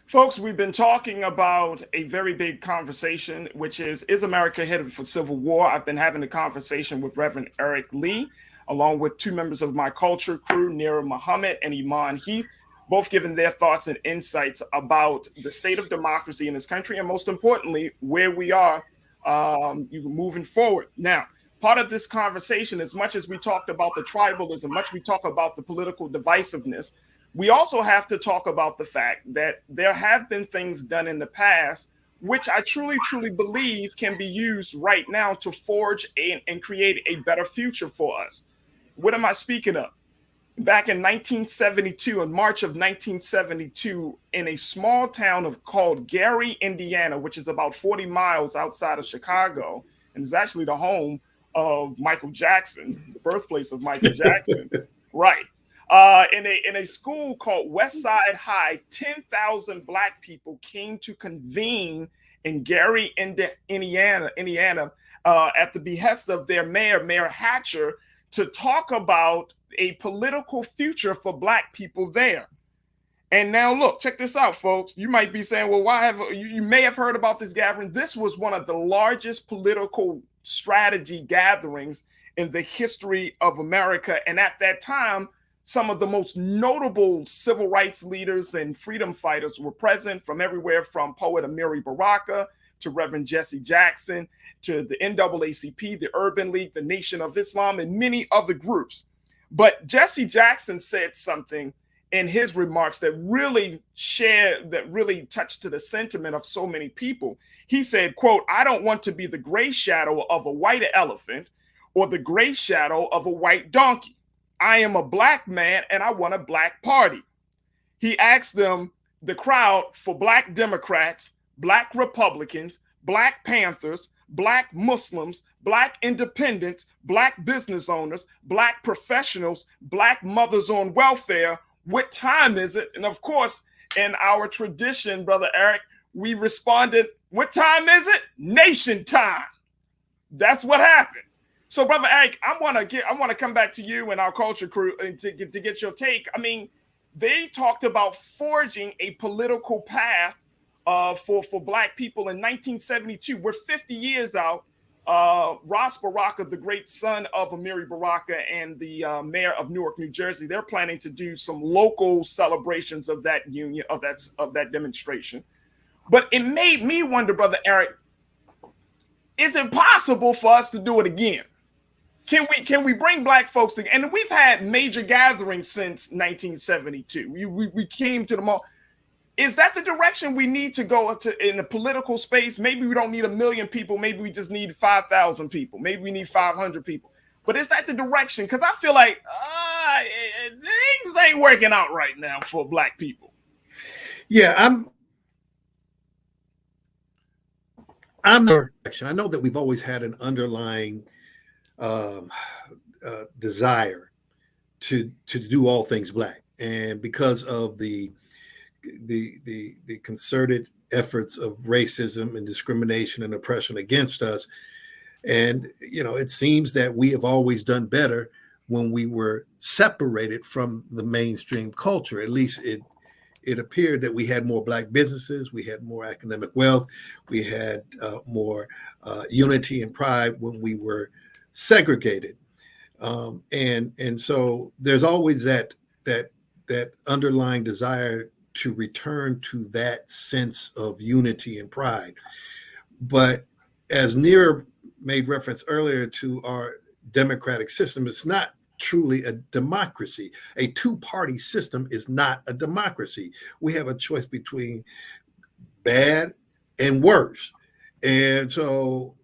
Folks, we've been talking about a very big conversation, which is America headed for civil war? I've been having a conversation with Reverend Eric Lee, along with two members of my culture crew, Nira Muhammad and Iman Heath, both giving their thoughts and insights about the state of democracy in this country, and most importantly, where we are moving forward. Now, part of this conversation, as much as we talked about the tribalism, much we talk about the political divisiveness, we also have to talk about the fact that there have been things done in the past, which I truly, truly believe can be used right now to forge and create a better future for us. What am I speaking of? Back in 1972, in March of 1972, in a small town called Gary, Indiana, which is about 40 miles outside of Chicago, and is actually the home of Michael Jackson, the birthplace of Michael Jackson, right? In a school called West Side High, 10,000 Black people came to convene in Gary, Indiana, at the behest of their mayor, Mayor Hatcher, to talk about a political future for Black people there. And now look, check this out, folks. You might be saying, well, why have you may have heard about this gathering? This was one of the largest political strategy gatherings in the history of America. And at that time, some of the most notable civil rights leaders and freedom fighters were present, from everywhere from poet Amiri Baraka to Reverend Jesse Jackson to the NAACP, the Urban League, the Nation of Islam, and many other groups. But Jesse Jackson said something in his remarks that really touched to the sentiment of so many people. He said, quote, "I don't want to be the gray shadow of a white elephant or the gray shadow of a white donkey. I am a black man and I want a black party." He asked the crowd, for black Democrats, black Republicans, black Panthers, black Muslims, black independents, black business owners, black professionals, black mothers on welfare, what time is it? And of course, in our tradition, Brother Eric, we responded, what time is it? Nation time. That's what happened. So, Brother Eric, I want to come back to you and our culture crew to get your take. I mean, they talked about forging a political path for black people in 1972. We're 50 years out. Ras Baraka, the great son of Amiri Baraka and the mayor of Newark, New Jersey, they're planning to do some local celebrations of that union, of that demonstration. But it made me wonder, Brother Eric, is it possible for us to do it again? Can we bring black folks together? And we've had major gatherings since 1972. We came to the mall. Is that the direction we need to go to in the political space? Maybe we don't need 1 million people. Maybe we just need 5,000 people. Maybe we need 500 people. But is that the direction? Because I feel like things ain't working out right now for black people. Yeah, I'm direction. I know that we've always had an underlying desire to do all things black, and because of the concerted efforts of racism and discrimination and oppression against us, and it seems that we have always done better when we were separated from the mainstream culture. At least it appeared that we had more black businesses, we had more academic wealth, we had more unity and pride when we were segregated, and so there's always that underlying desire to return to that sense of unity and pride. But as Neer made reference earlier to our democratic system, it's not truly a democracy. A two-party system is not a democracy. We have a choice between bad and worse, and so.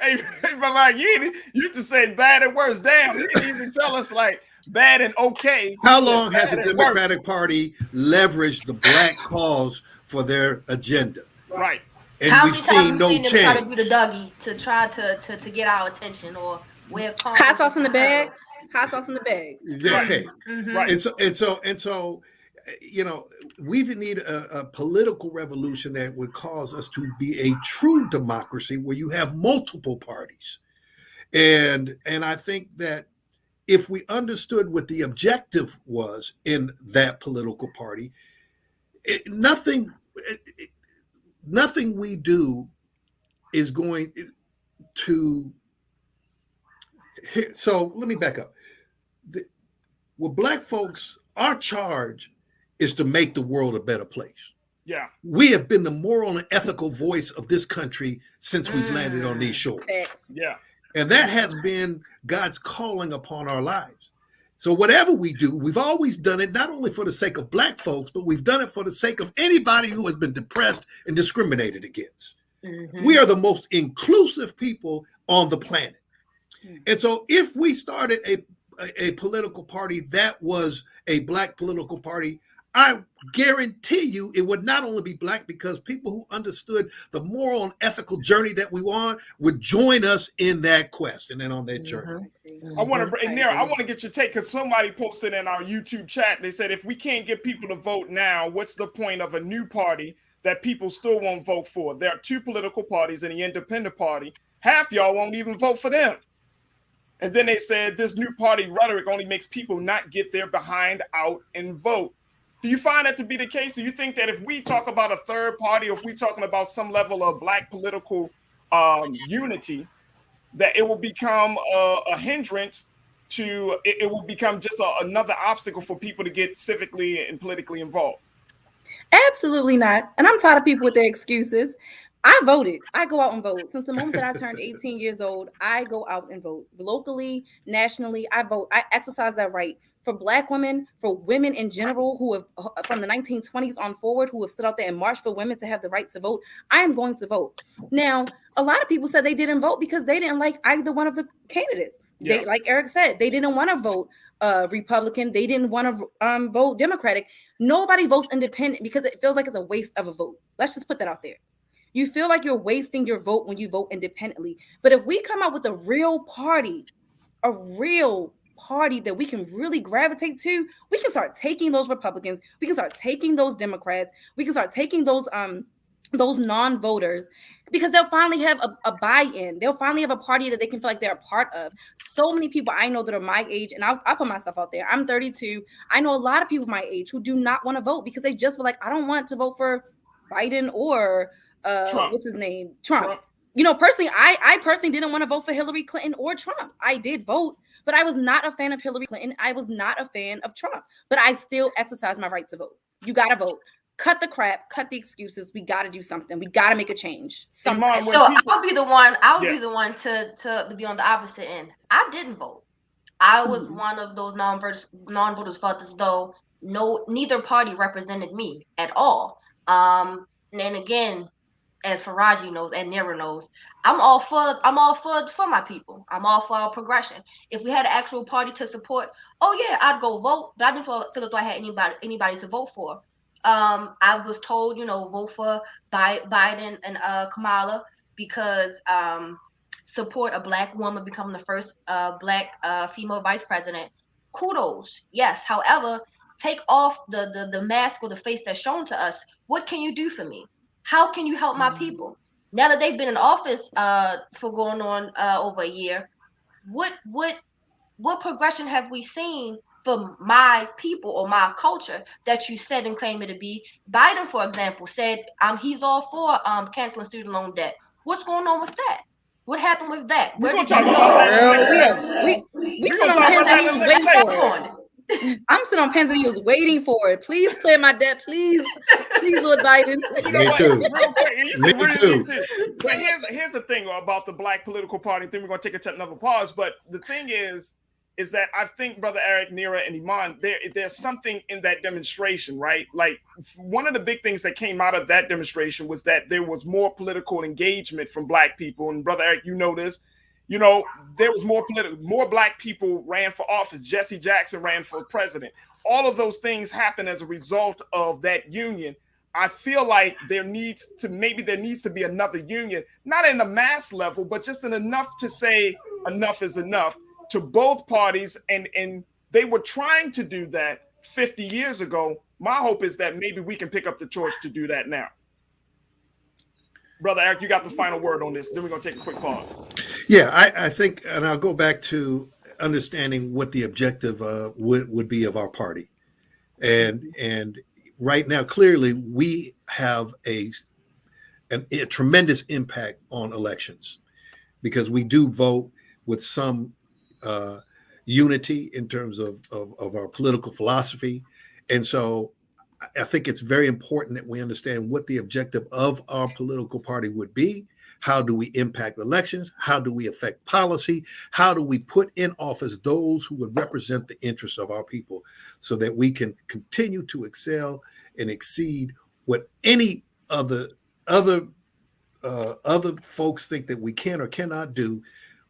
Hey, Mama, you just said bad and worse. Damn, you didn't even tell us like bad and okay. How long has the Democratic Party leveraged the black cause for their agenda? Right. And we've seen no change. Try to do the Dougie to try to get our attention, or wear hot sauce in the bag. Hot sauce in the bag. Yeah. Okay. Mm-hmm. Right. And so, we need a political revolution that would cause us to be a true democracy where you have multiple parties. And I think that if we understood what the objective was in that political party, nothing we do is going to. So let me back up. With black folks, our charge is to make the world a better place. Yeah. We have been the moral and ethical voice of this country since we've landed on these shores. Yeah. And that has been God's calling upon our lives. So whatever we do, we've always done it not only for the sake of black folks, but we've done it for the sake of anybody who has been depressed and discriminated against. Mm-hmm. We are the most inclusive people on the planet. Mm-hmm. And so if we started a political party that was a black political party, I guarantee you it would not only be black, because people who understood the moral and ethical journey that we want would join us in that quest and then on that journey. Mm-hmm. I want to get your take, because somebody posted in our YouTube chat. They said, if we can't get people to vote now, what's the point of a new party that people still won't vote for? There are two political parties and the independent party. Half y'all won't even vote for them. And then they said this new party rhetoric only makes people not get their behind out and vote. Do you find that to be the case? Do you think that if we talk about a third party, or if we're talking about some level of black political unity, that it will become a hindrance to, it will become just another obstacle for people to get civically and politically involved? Absolutely not. And I'm tired of people with their excuses. I voted. I go out and vote. Since the moment that I turned 18 years old, I go out and vote. Locally, nationally, I vote. I exercise that right. For Black women, for women in general who have, from the 1920s on forward, who have stood out there and marched for women to have the right to vote, I am going to vote. Now, a lot of people said they didn't vote because they didn't like either one of the candidates. Yeah. They, like Eric said, they didn't want to vote Republican. They didn't want to vote Democratic. Nobody votes independent because it feels like it's a waste of a vote. Let's just put that out there. You feel like you're wasting your vote when you vote independently. But if we come out with a real party that we can really gravitate to, we can start taking those Republicans, we can start taking those Democrats, we can start taking those non-voters, because they'll finally have a buy-in. They'll finally have a party that they can feel like they're a part of. So many people I know that are my age, and I'll put myself out there. I'm 32. I know a lot of people my age who do not want to vote because they just were like, I don't want to vote for Biden or what's his name? Trump. You know, personally, I personally didn't want to vote for Hillary Clinton or Trump. I did vote, but I was not a fan of Hillary Clinton. I was not a fan of Trump, but I still exercise my right to vote. You got to vote. Cut the crap, cut the excuses. We got to do something. We got to make a change. So I'll be the one. Be the one to be on the opposite end. I didn't vote. I was one of those non-voters felt as though neither party represented me at all. And again, as Farajii knows and Nira knows, I'm all for my people. I'm all for our progression. If we had an actual party to support, oh yeah, I'd go vote. But I didn't feel as though I had anybody to vote for. I was told, vote for Biden and Kamala because support a Black woman becoming the first Black female vice president. Kudos, yes. However, take off the mask or the face that's shown to us. What can you do for me? How can you help my people? Now that they've been in office for going on over a year, what progression have we seen for my people or my culture that you said and claim it to be? Biden, for example, said he's all for canceling student loan debt. What's going on with that? What happened with that? We're going to talk about that. We sit on pens that he was waiting for it. I'm sitting on pens and he was waiting for it. Please clear my debt, please, Lord Biden. Me too. Me too. But here's the thing about the Black political party. I think we're going to take another pause. But the thing is that I think Brother Eric, Nira, and Iman, there's something in that demonstration, right? Like one of the big things that came out of that demonstration was that there was more political engagement from Black people. And Brother Eric, you know this. There was more Black people ran for office. Jesse Jackson ran for president. All of those things happened as a result of that union. I feel like there needs to be another union, not in a mass level, but just in enough to say enough is enough to both parties. And they were trying to do that 50 years ago. My hope is that maybe we can pick up the torch to do that now. Brother Eric, you got the final word on this. Then we're going to take a quick pause. Yeah, I think, and I'll go back to understanding what the objective would be of our party. And right now, clearly, we have a tremendous impact on elections because we do vote with some unity in terms of our political philosophy. And so I think it's very important that we understand what the objective of our political party would be. How do we impact elections? How do we affect policy? How do we put in office those who would represent the interests of our people so that we can continue to excel and exceed what any other folks think that we can or cannot do,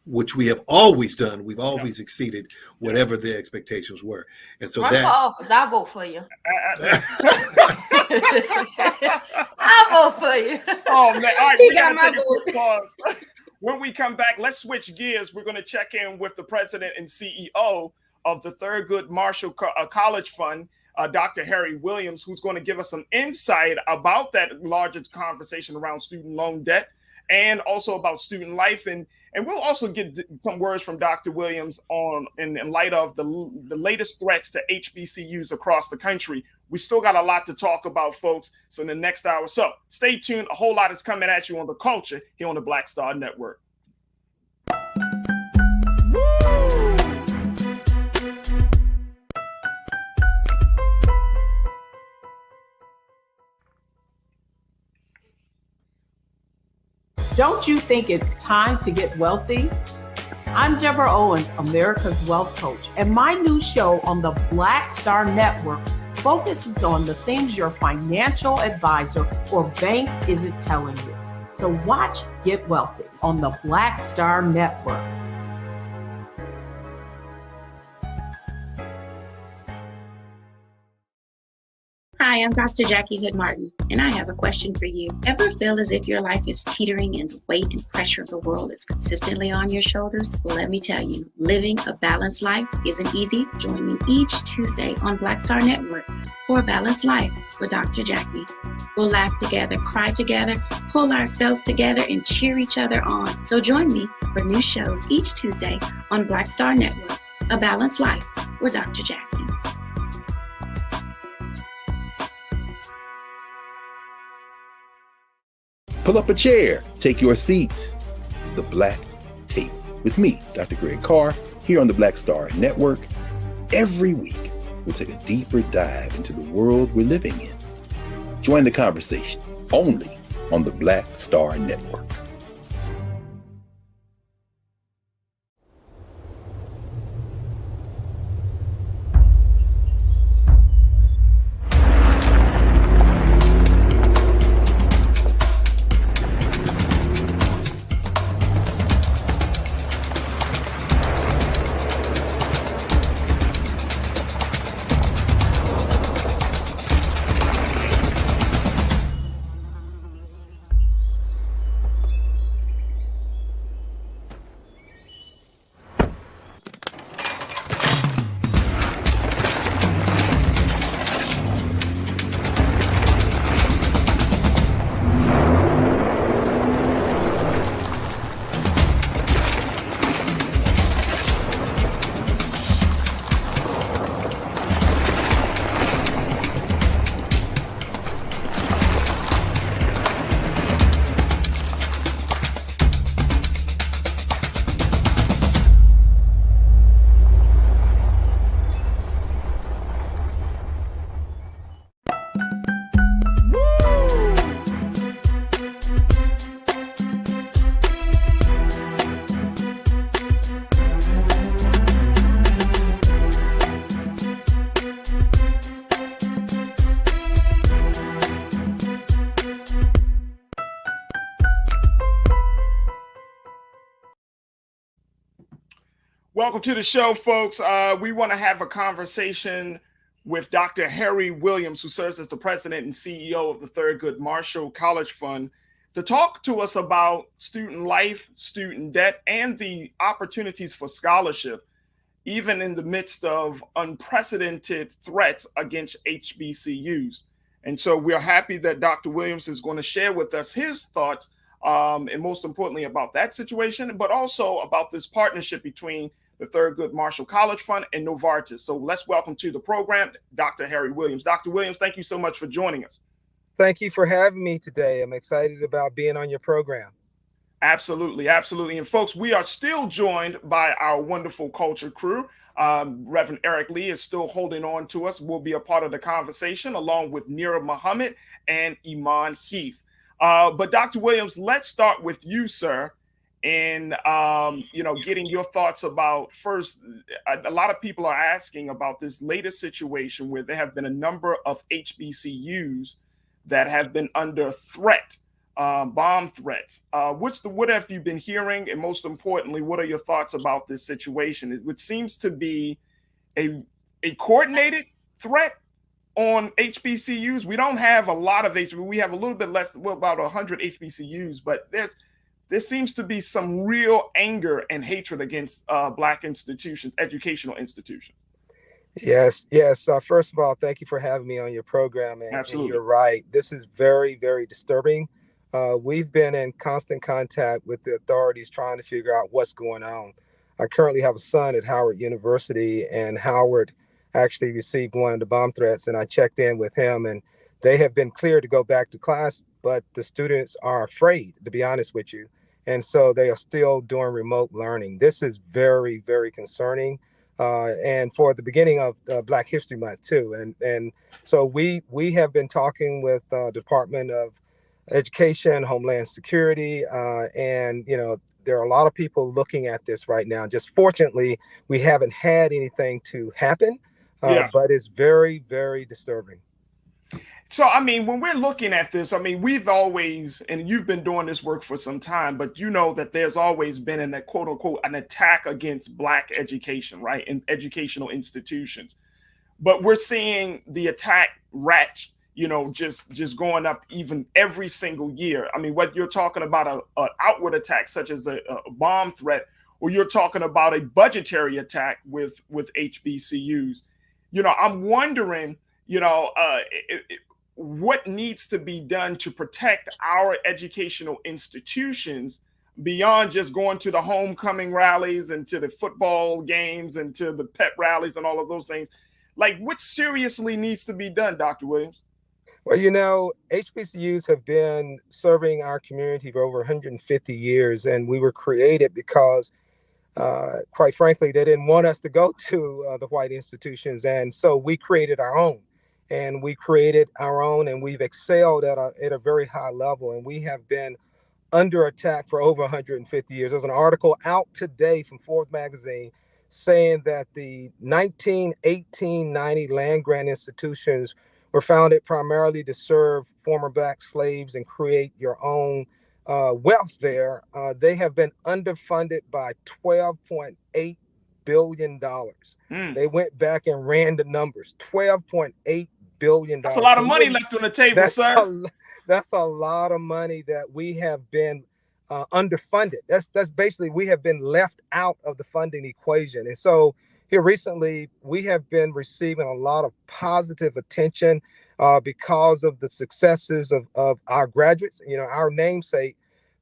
which we have always done. We've always exceeded whatever their expectations were. And so run for office. I'll vote for you. I'll vote for you. Oh, man. All right, we got to take a quick pause. When we come back, let's switch gears. We're going to check in with the president and CEO of the Thurgood Marshall College Fund, Dr. Harry Williams, who's going to give us some insight about that larger conversation around student loan debt and also about student life. And we'll also get some words from Dr. Williams in light of the latest threats to HBCUs across the country. We still got a lot to talk about, folks. So in the next hour, so stay tuned. A whole lot is coming at you on The Culture here on the Black Star Network. Don't you think it's time to get wealthy? I'm Deborah Owens, America's Wealth Coach, and my new show on the Black Star Network focuses on the things your financial advisor or bank isn't telling you. So watch Get Wealthy on the Black Star Network. Hi, I'm Dr. Jackie Hood Martin, and I have a question for you. Ever feel as if your life is teetering and the weight and pressure of the world is consistently on your shoulders? Well, let me tell you, living a balanced life isn't easy. Join me each Tuesday on Black Star Network for A Balanced Life with Dr. Jackie. We'll laugh together, cry together, pull ourselves together, and cheer each other on. So join me for new shows each Tuesday on Black Star Network, A Balanced Life with Dr. Jackie. Pull up a chair, take your seat. The Black Tape with me, Dr. Greg Carr, here on the Black Star Network. Every week, we'll take a deeper dive into the world we're living in. Join the conversation only on the Black Star Network. Welcome to the show, folks. We want to have a conversation with Dr. Harry Williams, who serves as the president and CEO of the Thurgood Marshall College Fund, to talk to us about student life, student debt, and the opportunities for scholarship, even in the midst of unprecedented threats against HBCUs. And so we're happy that Dr. Williams is going to share with us his thoughts, and most importantly about that situation, but also about this partnership between the Thurgood Marshall College Fund and Novartis. So let's welcome to the program, Dr. Harry Williams. Dr. Williams, thank you so much for joining us. Thank you for having me today. I'm excited about being on your program. Absolutely, absolutely. And folks, we are still joined by our wonderful culture crew. Reverend Eric Lee is still holding on to us. We'll be a part of the conversation along with Nira Muhammad and Iman Heath. But Dr. Williams, let's start with you, sir. And, getting your thoughts about first, a lot of people are asking about this latest situation where there have been a number of HBCUs that have been under threat, bomb threats. What have you been hearing? And most importantly, what are your thoughts about this situation? It seems to be a coordinated threat on HBCUs. We don't have a lot of we have a little bit less, about 100 HBCUs, but there seems to be some real anger and hatred against Black institutions, educational institutions. Yes. First of all, thank you for having me on your program. Absolutely. And you're right. This is very, very disturbing. We've been in constant contact with the authorities trying to figure out what's going on. I currently have a son at Howard University, and Howard actually received one of the bomb threats, and I checked in with him, and they have been cleared to go back to class, but the students are afraid, to be honest with you. And so they are still doing remote learning. This is very, very concerning. And for the beginning of Black History Month too. And so we have been talking with the Department of education, homeland security, and there are a lot of people looking at this right now. Just fortunately, we haven't had anything to happen, but it's very, very disturbing. So, I mean, when we're looking at this, I mean, we've always, and you've been doing this work for some time, but you know that there's always been an quote unquote an attack against Black education, right, in educational institutions. But we're seeing the attack ratchet, just going up even every single year. I mean, whether you're talking about an outward attack such as a bomb threat, or you're talking about a budgetary attack with HBCUs, I'm wondering, what needs to be done to protect our educational institutions beyond just going to the homecoming rallies and to the football games and to the pep rallies and all of those things. Like, what seriously needs to be done, Dr. Williams? Well, HBCUs have been serving our community for over 150 years, and we were created because, quite frankly, they didn't want us to go to the white institutions, and so we created our own. And we've excelled at a very high level, and we have been under attack for over 150 years. There's an article out today from Forbes magazine saying that the 1918-90 land grant institutions were founded primarily to serve former Black slaves and create your own wealth there. They have been underfunded by $12.8 billion. They went back and ran the numbers. $12.8 billion. That's a lot of money left on the table, sir. That's a lot of money that we have been underfunded. That's basically, we have been left out of the funding equation. And so here recently, we have been receiving a lot of positive attention because of the successes of our graduates. Our namesake,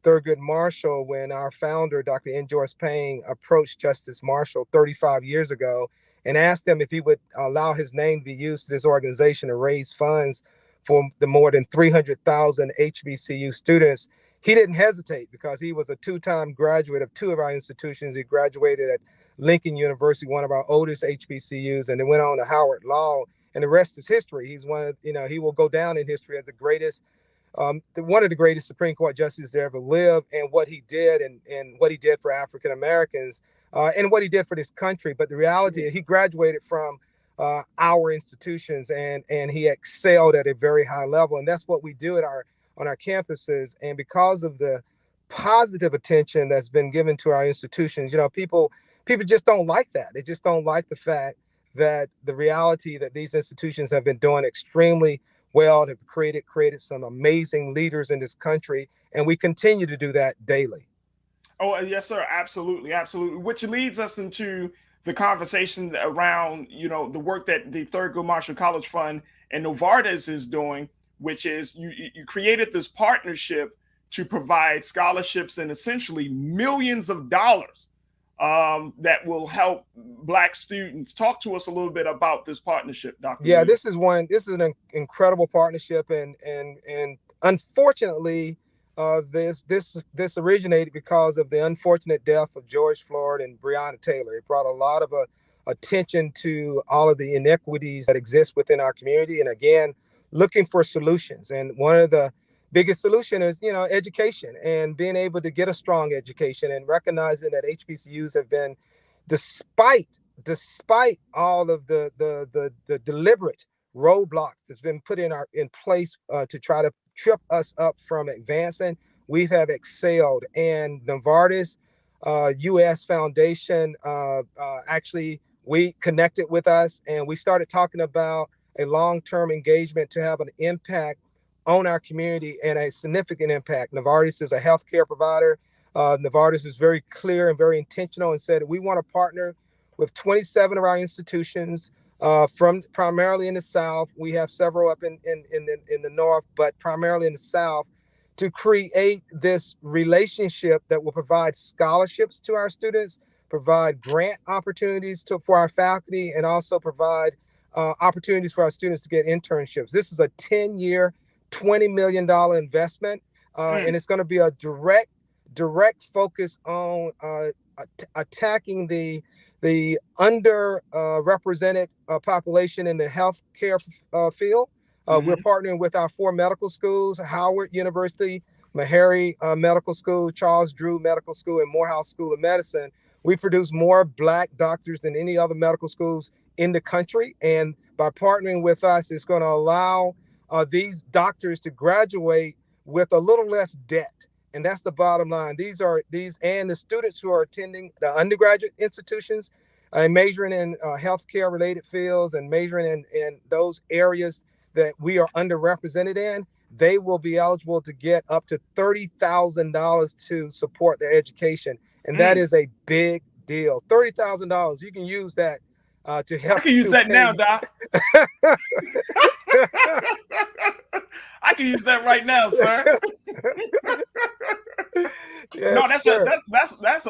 Thurgood Marshall, when our founder, Dr. N. Joyce Payne, approached Justice Marshall 35 years ago and asked him if he would allow his name to be used to this organization to raise funds for the more than 300,000 HBCU students. He didn't hesitate because he was a two-time graduate of two of our institutions. He graduated at Lincoln University, one of our oldest HBCUs, and then went on to Howard Law, and the rest is history. He's he will go down in history as the greatest, one of the greatest Supreme Court justices to ever live, and what he did and what he did for African Americans and what he did for this country. But the reality is he graduated from our institutions and he excelled at a very high level. And that's what we do on our campuses. And because of the positive attention that's been given to our institutions, people just don't like that. They just don't like the fact that the reality that these institutions have been doing extremely well, have created some amazing leaders in this country, and we continue to do that daily. Oh, yes, sir. Absolutely. Absolutely. Which leads us into the conversation around, the work that the Thurgood Marshall College Fund and Novartis is doing, which is you created this partnership to provide scholarships and essentially millions of dollars that will help Black students. Talk to us a little bit about this partnership, Dr. Yeah, Williams. this is an incredible partnership, and unfortunately, this originated because of the unfortunate death of George Floyd and Breonna Taylor. It brought a lot of attention to all of the inequities that exist within our community, and again, looking for solutions. And one of the biggest solution is, education and being able to get a strong education, and recognizing that HBCUs have been, despite all of the deliberate roadblocks that's been put in place to try to trip us up from advancing, we have excelled. And Novartis US Foundation, actually, we connected with us, and we started talking about a long-term engagement to have an impact on our community, and a significant impact. Novartis is a healthcare provider. Novartis was very clear and very intentional and said, we want to partner with 27 of our institutions from primarily in the South. We have several up in the North, but primarily in the South, to create this relationship that will provide scholarships to our students, provide grant opportunities for our faculty, and also provide opportunities for our students to get internships. This is a 10-year, $20 million investment, and it's going to be a direct focus on attacking the underrepresented population in the healthcare field, We're partnering with our 4 medical schools: Howard University, Meharry Medical School, Charles Drew Medical School, and Morehouse School of Medicine. We produce more Black doctors than any other medical schools in the country. And by partnering with us, it's going to allow these doctors to graduate with a little less debt. And that's the bottom line. And the students who are attending the undergraduate institutions and majoring in healthcare related fields and majoring in those areas that we are underrepresented in, they will be eligible to get up to $30,000 to support their education. And that is a big deal. $30,000. You can use that to help. I can use that now, Doc. I can use that right now, sir. Yes, no,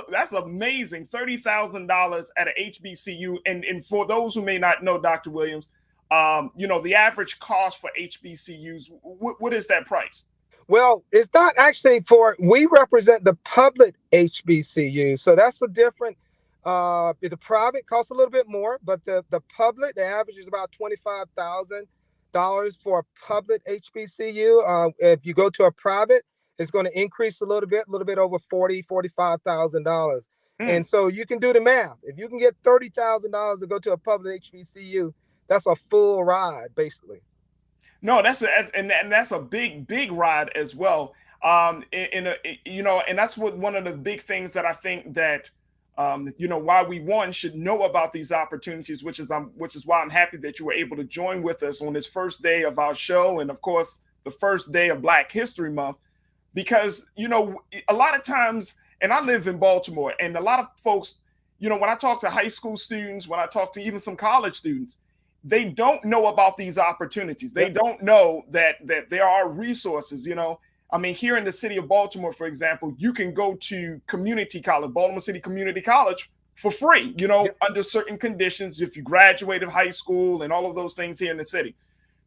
that's amazing. $30,000 at an HBCU, and for those who may not know, Dr. Williams, the average cost for HBCUs, what is that price? Well, it's not actually we represent the public HBCU, so that's a different. The private costs a little bit more, but the public, the average is about $25,000 for a public HBCU. If you go to a private, it's going to increase a little bit over $45,000. And so you can do the math. If you can get $30,000 to go to a public HBCU, that's a full ride, basically. No, that's a big ride as well. And that's one of the big things that I think that why we should know about these opportunities, which is why I'm happy that you were able to join with us on this first day of our show, and of course the first day of Black History Month, because a lot of times, and I live in Baltimore, and a lot of folks, when I talk to high school students, when I talk to even some college students, they don't know about these opportunities. They don't know that there are resources. I mean, here in the city of Baltimore, for example, you can go to community college, Baltimore City Community College, for free, under certain conditions, if you graduated high school and all of those things here in the city.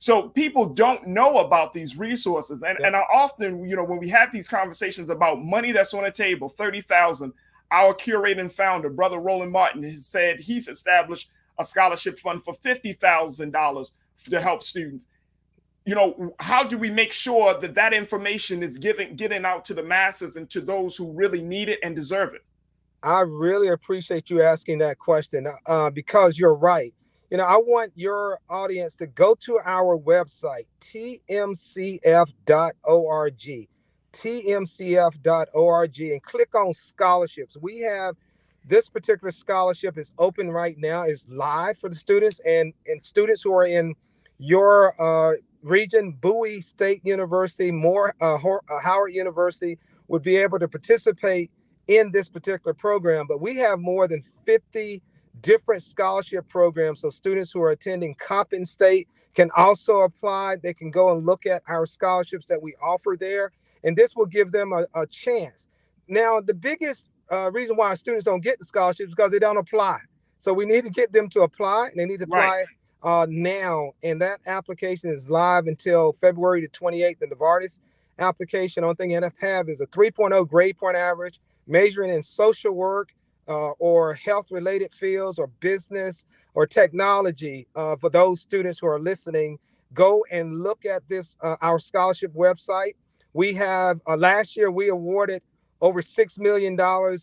So people don't know about these resources. And I often, when we have these conversations about money that's on the table, $30,000, our curator and founder, Brother Roland Martin, has said he's established a scholarship fund for $50,000 to help students. How do we make sure that information is getting out to the masses and to those who really need it and deserve it? I really appreciate you asking that question because you're right. I want your audience to go to our website, tmcf.org, tmcf.org, and click on scholarships. We have this particular scholarship is open right now, is live for the students and students who are in your region. Bowie State University, Howard University would be able to participate in this particular program. But we have more than 50 different scholarship programs. So students who are attending Coppin State can also apply. They can go and look at our scholarships that we offer there. And this will give them a chance. Now, the biggest reason why our students don't get the scholarships is because they don't apply. So we need to get them to apply, and they need to apply now. And that application is live until February the 28th. The Novartis application, only thing you have to have is a 3.0 grade point average, majoring in social work or health related fields or business or technology. For those students who are listening, go and look at this, our scholarship website. We have last year we awarded over $6 million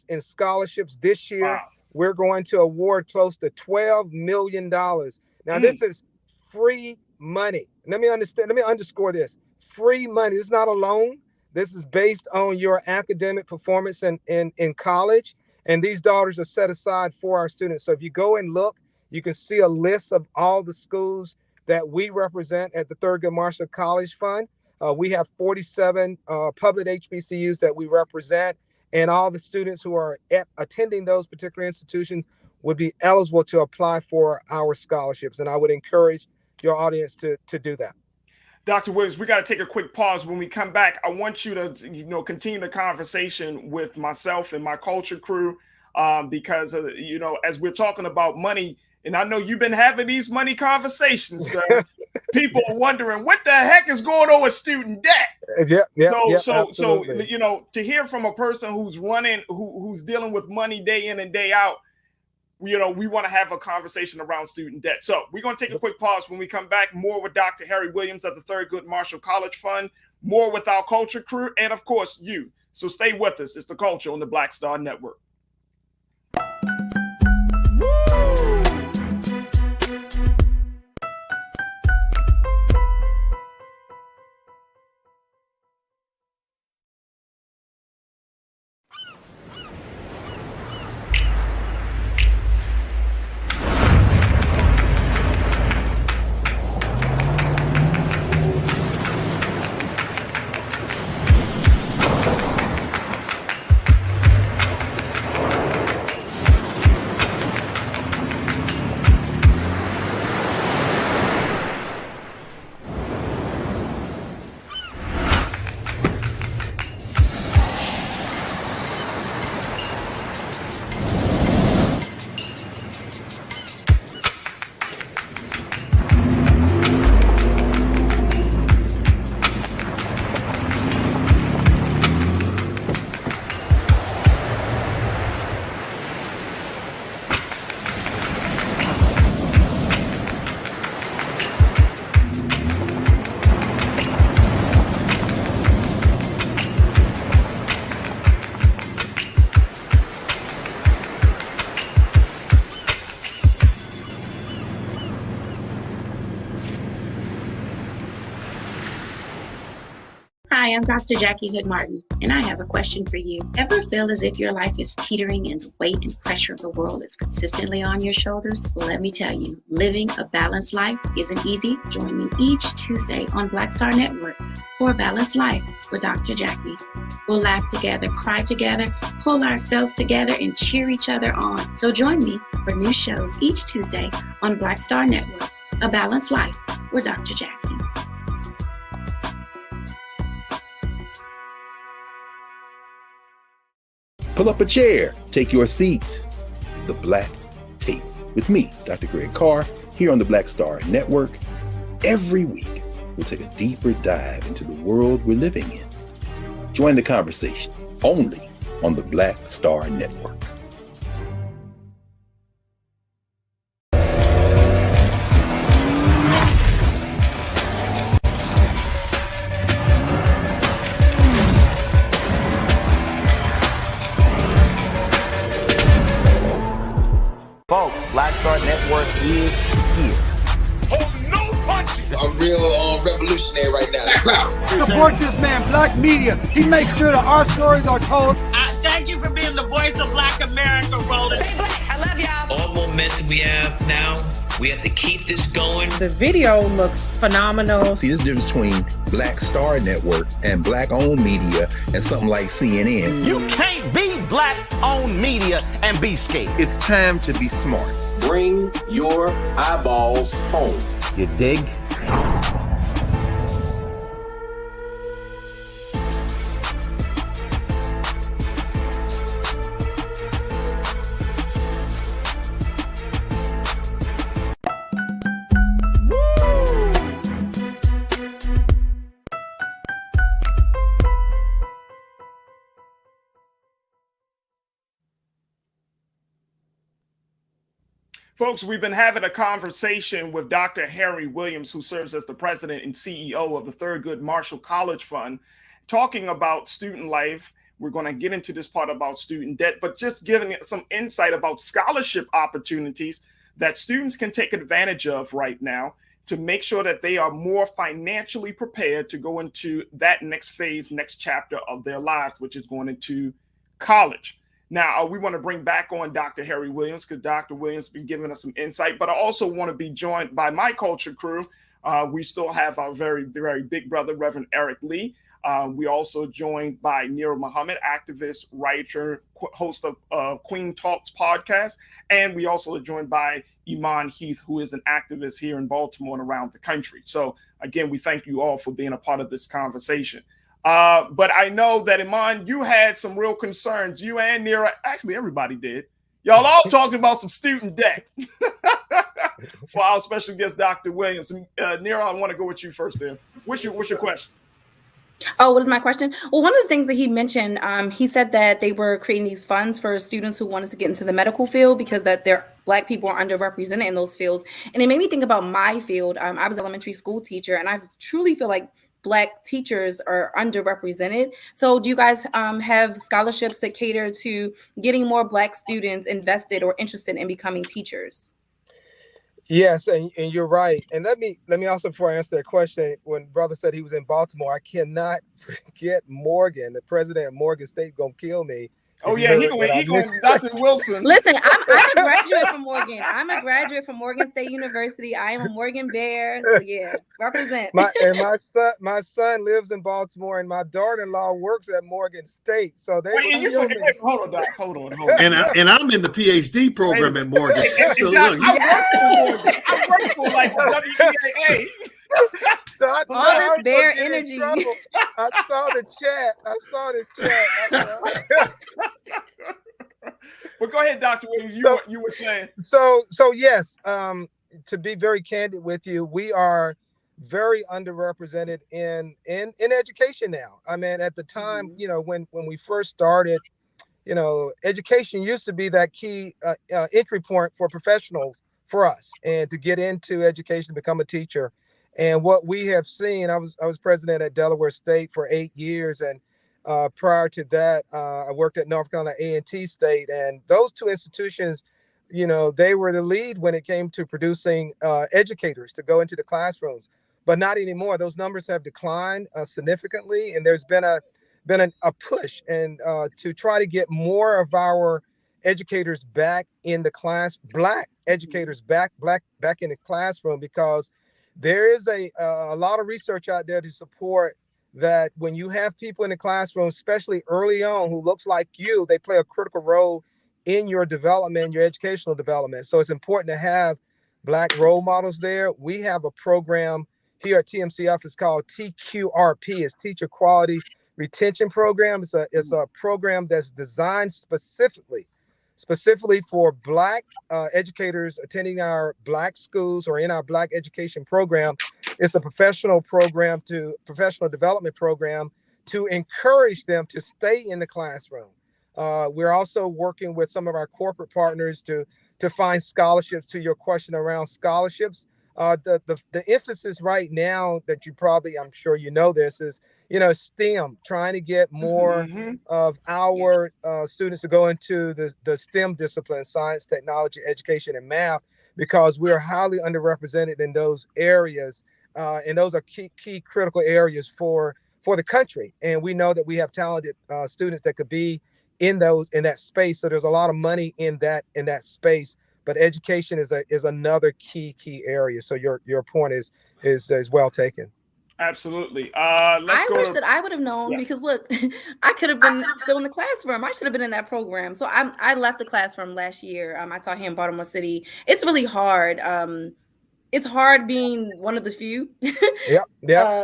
in scholarships. This year, we're going to award close to $12 million. Now, this is free money. Let me underscore this. Free money. This is not a loan. This is based on your academic performance in college. And these dollars are set aside for our students. So if you go and look, you can see a list of all the schools that we represent at the Thurgood Marshall College Fund. We have 47 public HBCUs that we represent, and all the students who are attending those particular institutions would be eligible to apply for our scholarships. And I would encourage your audience to do that. Dr. Williams, we got to take a quick pause. When we come back, I want you to continue the conversation with myself and my culture crew because, as we're talking about money, and I know you've been having these money conversations, sir. People are wondering what the heck is going on with student debt. So to hear from a person who's who's dealing with money day in and day out, we want to have a conversation around student debt. So we're going to take a quick pause. When we come back, more with Dr. Harry Williams of the Thurgood Marshall College Fund, more with our culture crew, and of course, you. So stay with us. It's The Culture on the Black Star Network. Hi, I'm Dr. Jackie Hood Martin, and I have a question for you. Ever feel as if your life is teetering and the weight and pressure of the world is consistently on your shoulders? Well, let me tell you, living a balanced life isn't easy. Join me each Tuesday on Black Star Network for a Balanced Life with Dr. Jackie. We'll laugh together, cry together, pull ourselves together, and cheer each other on. So join me for new shows each Tuesday on Black Star Network, A Balanced Life with Dr. Jackie. Pull up a chair, take your seat. The Black Tape with me, Dr. Greg Carr, here on the Black Star Network. Every week, we'll take a deeper dive into the world we're living in. Join the conversation only on the Black Star Network. Folks, Black Star Network is here. Hold no punches. I'm real revolutionary right now. Support this man, Black Media. He makes sure that our stories are told. Thank you for being the voice of Black America, Roland. Stay black. I love y'all. All momentum we have now, we have to keep this going. The video looks phenomenal. See, there's a difference between Black Star Network and Black-owned media and something like CNN. You can't be Black-owned media and be scared. It's time to be smart. Bring your eyeballs home. You dig? Folks, we've been having a conversation with Dr. Harry Williams, who serves as the president and CEO of the Thurgood Marshall College Fund, talking about student life. We're going to get into this part about student debt, but just giving some insight about scholarship opportunities that students can take advantage of right now to make sure that they are more financially prepared to go into that next phase, next chapter of their lives, which is going into college. Now, we want to bring back on Dr. Harry Williams because Dr. Williams has been giving us some insight, but I also want to be joined by my culture crew. We still have our very, very big brother, Reverend Eric Lee. We also joined by Nira Muhammad, activist, writer, host of Queen Talks podcast. And we also are joined by Iman Heath, who is an activist here in Baltimore and around the country. So again, we thank you all for being a part of this conversation. But I know that, Iman, you had some real concerns. You and Nira, actually everybody did. Y'all all talked about some student debt for our special guest, Dr. Williams. And, Nira, I want to go with you first there. What's your question? Oh, what is my question? Well, one of the things that he mentioned, he said that they were creating these funds for students who wanted to get into the medical field because that their Black people are underrepresented in those fields. And it made me think about my field. I was an elementary school teacher, and I truly feel like Black teachers are underrepresented. So do you guys have scholarships that cater to getting more Black students invested or interested in becoming teachers? Yes, and you're right. And let me also, before I answer that question, when brother said he was in Baltimore, I cannot forget Morgan, the president of Morgan State, gonna kill me. Oh yeah, he going Dr. Wilson. Listen, I'm a graduate from Morgan. I'm a graduate from Morgan State University. I am a Morgan Bear. So yeah, represent. My son lives in Baltimore, and my daughter-in-law works at Morgan State. So they hold on. And I'm in the PhD program at Morgan. So look, I work for like the WEAA. So all this bear energy. I saw the chat. But go ahead, Dr. Williams. You were saying. So yes, to be very candid with you, we are very underrepresented in education now. I mean, at the time, when we first started, education used to be that key entry point for professionals for us, and to get into education, to become a teacher. And what we have seen, I was president at Delaware State for 8 years, and prior to that, I worked at North Carolina A&T State, and those two institutions, they were the lead when it came to producing educators to go into the classrooms, but not anymore. Those numbers have declined significantly, and there's been a push and to try to get more of our educators back in the class, Black educators back in the classroom, because there is a lot of research out there to support that when you have people in the classroom, especially early on, who looks like you, they play a critical role in your development, your educational development. So it's important to have Black role models there. We have a program here at TMCF. It's called TQRP. It's Teacher Quality Retention Program. It's a program that's designed specifically for Black educators attending our Black schools or in our Black education program. It's a professional development program to encourage them to stay in the classroom. We're also working with some of our corporate partners to find scholarships. To your question around scholarships, the emphasis right now that I'm sure you know this, is STEM, trying to get more of our students to go into the STEM disciplines: science, technology, education, and math, because we're highly underrepresented in those areas. And those are key critical areas for the country. And we know that we have talented students that could be in that space. So there's a lot of money in that space. But education is another key area. So your point is well taken. Absolutely. I wish that I would have known, because look, I could have been still in the classroom. I should have been in that program. So I left the classroom last year. I taught here in Baltimore City. It's really hard. It's hard being one of the few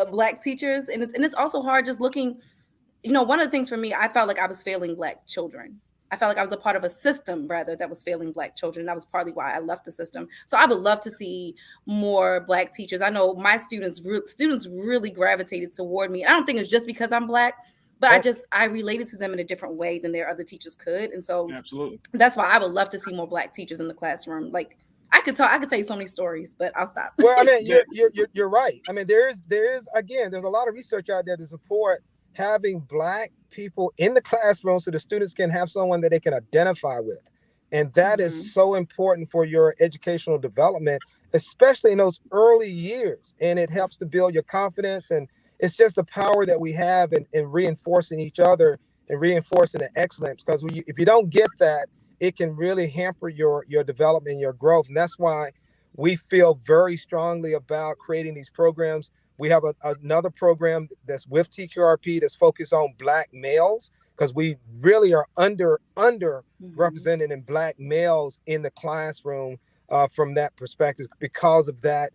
Black teachers, and it's also hard just looking. One of the things for me, I felt like I was failing Black children. I felt like I was a part of a system, rather, that was failing Black children. That was partly why I left the system. So I would love to see more Black teachers. I know my students really gravitated toward me. I don't think it's just because I'm Black, but I related to them in a different way than their other teachers could. And so absolutely, that's why I would love to see more Black teachers in the classroom. Like, I could tell you so many stories, but I'll stop. Well, I mean, you're right. I mean, there's a lot of research out there to support having Black people in the classroom so the students can have someone that they can identify with. And that is so important for your educational development, especially in those early years. And it helps to build your confidence. And it's just the power that we have in reinforcing each other and reinforcing the excellence. Because if you don't get that, it can really hamper your development and your growth. And that's why we feel very strongly about creating these programs. We have another program that's with TQRP that's focused on Black males, because we really are underrepresented in Black males in the classroom from that perspective. Because of that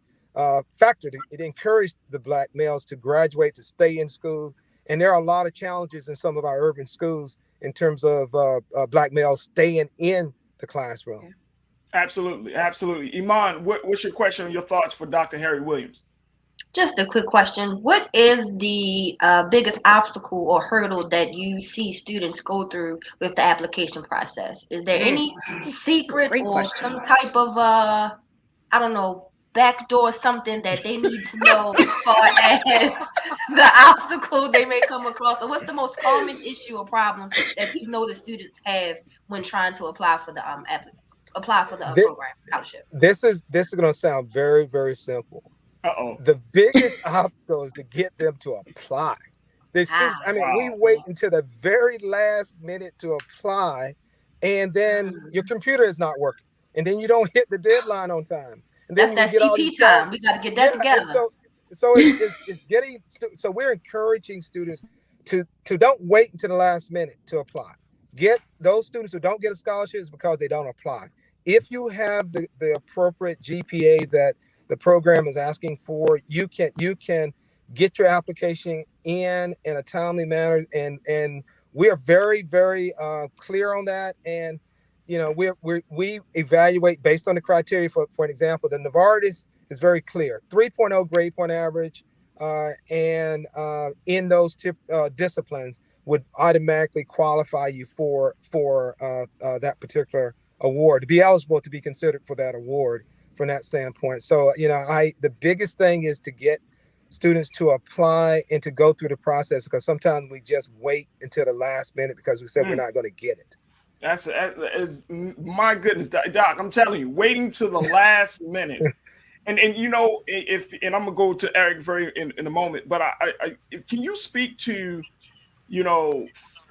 factor, it encouraged the Black males to graduate, to stay in school. And there are a lot of challenges in some of our urban schools in terms of Black males staying in the classroom. Absolutely. Iman, what's your question or your thoughts for Dr. Harry Williams? Just a quick question. What is the biggest obstacle or hurdle that you see students go through with the application process? Is there any secret or some type of, I don't know, backdoor something that they need to know as far as the obstacle they may come across? Or what's the most common issue or problem that you know the students have when trying to apply for the program scholarship? This is going to sound very, very simple. The biggest obstacle is to get them to apply. The students, we wait until the very last minute to apply, and then your computer is not working, and then you don't hit the deadline on time. And then That's that CP time. We got to get that together. So it's getting. So we're encouraging students to don't wait until the last minute to apply. Get those students who don't get a scholarship is because they don't apply. If you have the appropriate GPA that the program is asking for, you can get your application in a timely manner, and we are very, very clear on that. And we evaluate based on the criteria. For an example, the Novartis is very clear: 3.0 grade point average, and in those disciplines would automatically qualify you for that particular award, to be eligible to be considered for that award from that standpoint. So, the biggest thing is to get students to apply and to go through the process, because sometimes we just wait until the last minute because we said we're not going to get it. That's my goodness, Doc. I'm telling you, waiting to the last minute. And I'm gonna go to Eric in a moment, but can you speak to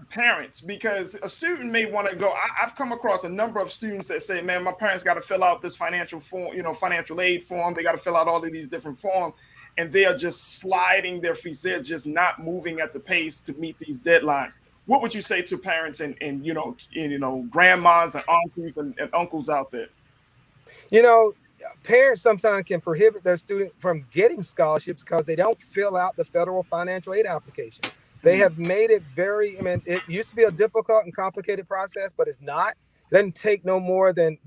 parents, because a student may want to go. I've come across a number of students that say, man, my parents got to fill out this financial form, financial aid form. They got to fill out all of these different forms, and they are just sliding their feet. They're just not moving at the pace to meet these deadlines. What would you say to parents and grandmas and aunties and uncles out there? Parents sometimes can prohibit their student from getting scholarships because they don't fill out the federal financial aid application. They have made it it used to be a difficult and complicated process, but it's not. It doesn't take no more than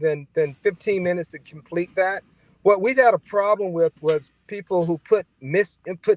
15 minutes to complete that. What we've had a problem with was people who put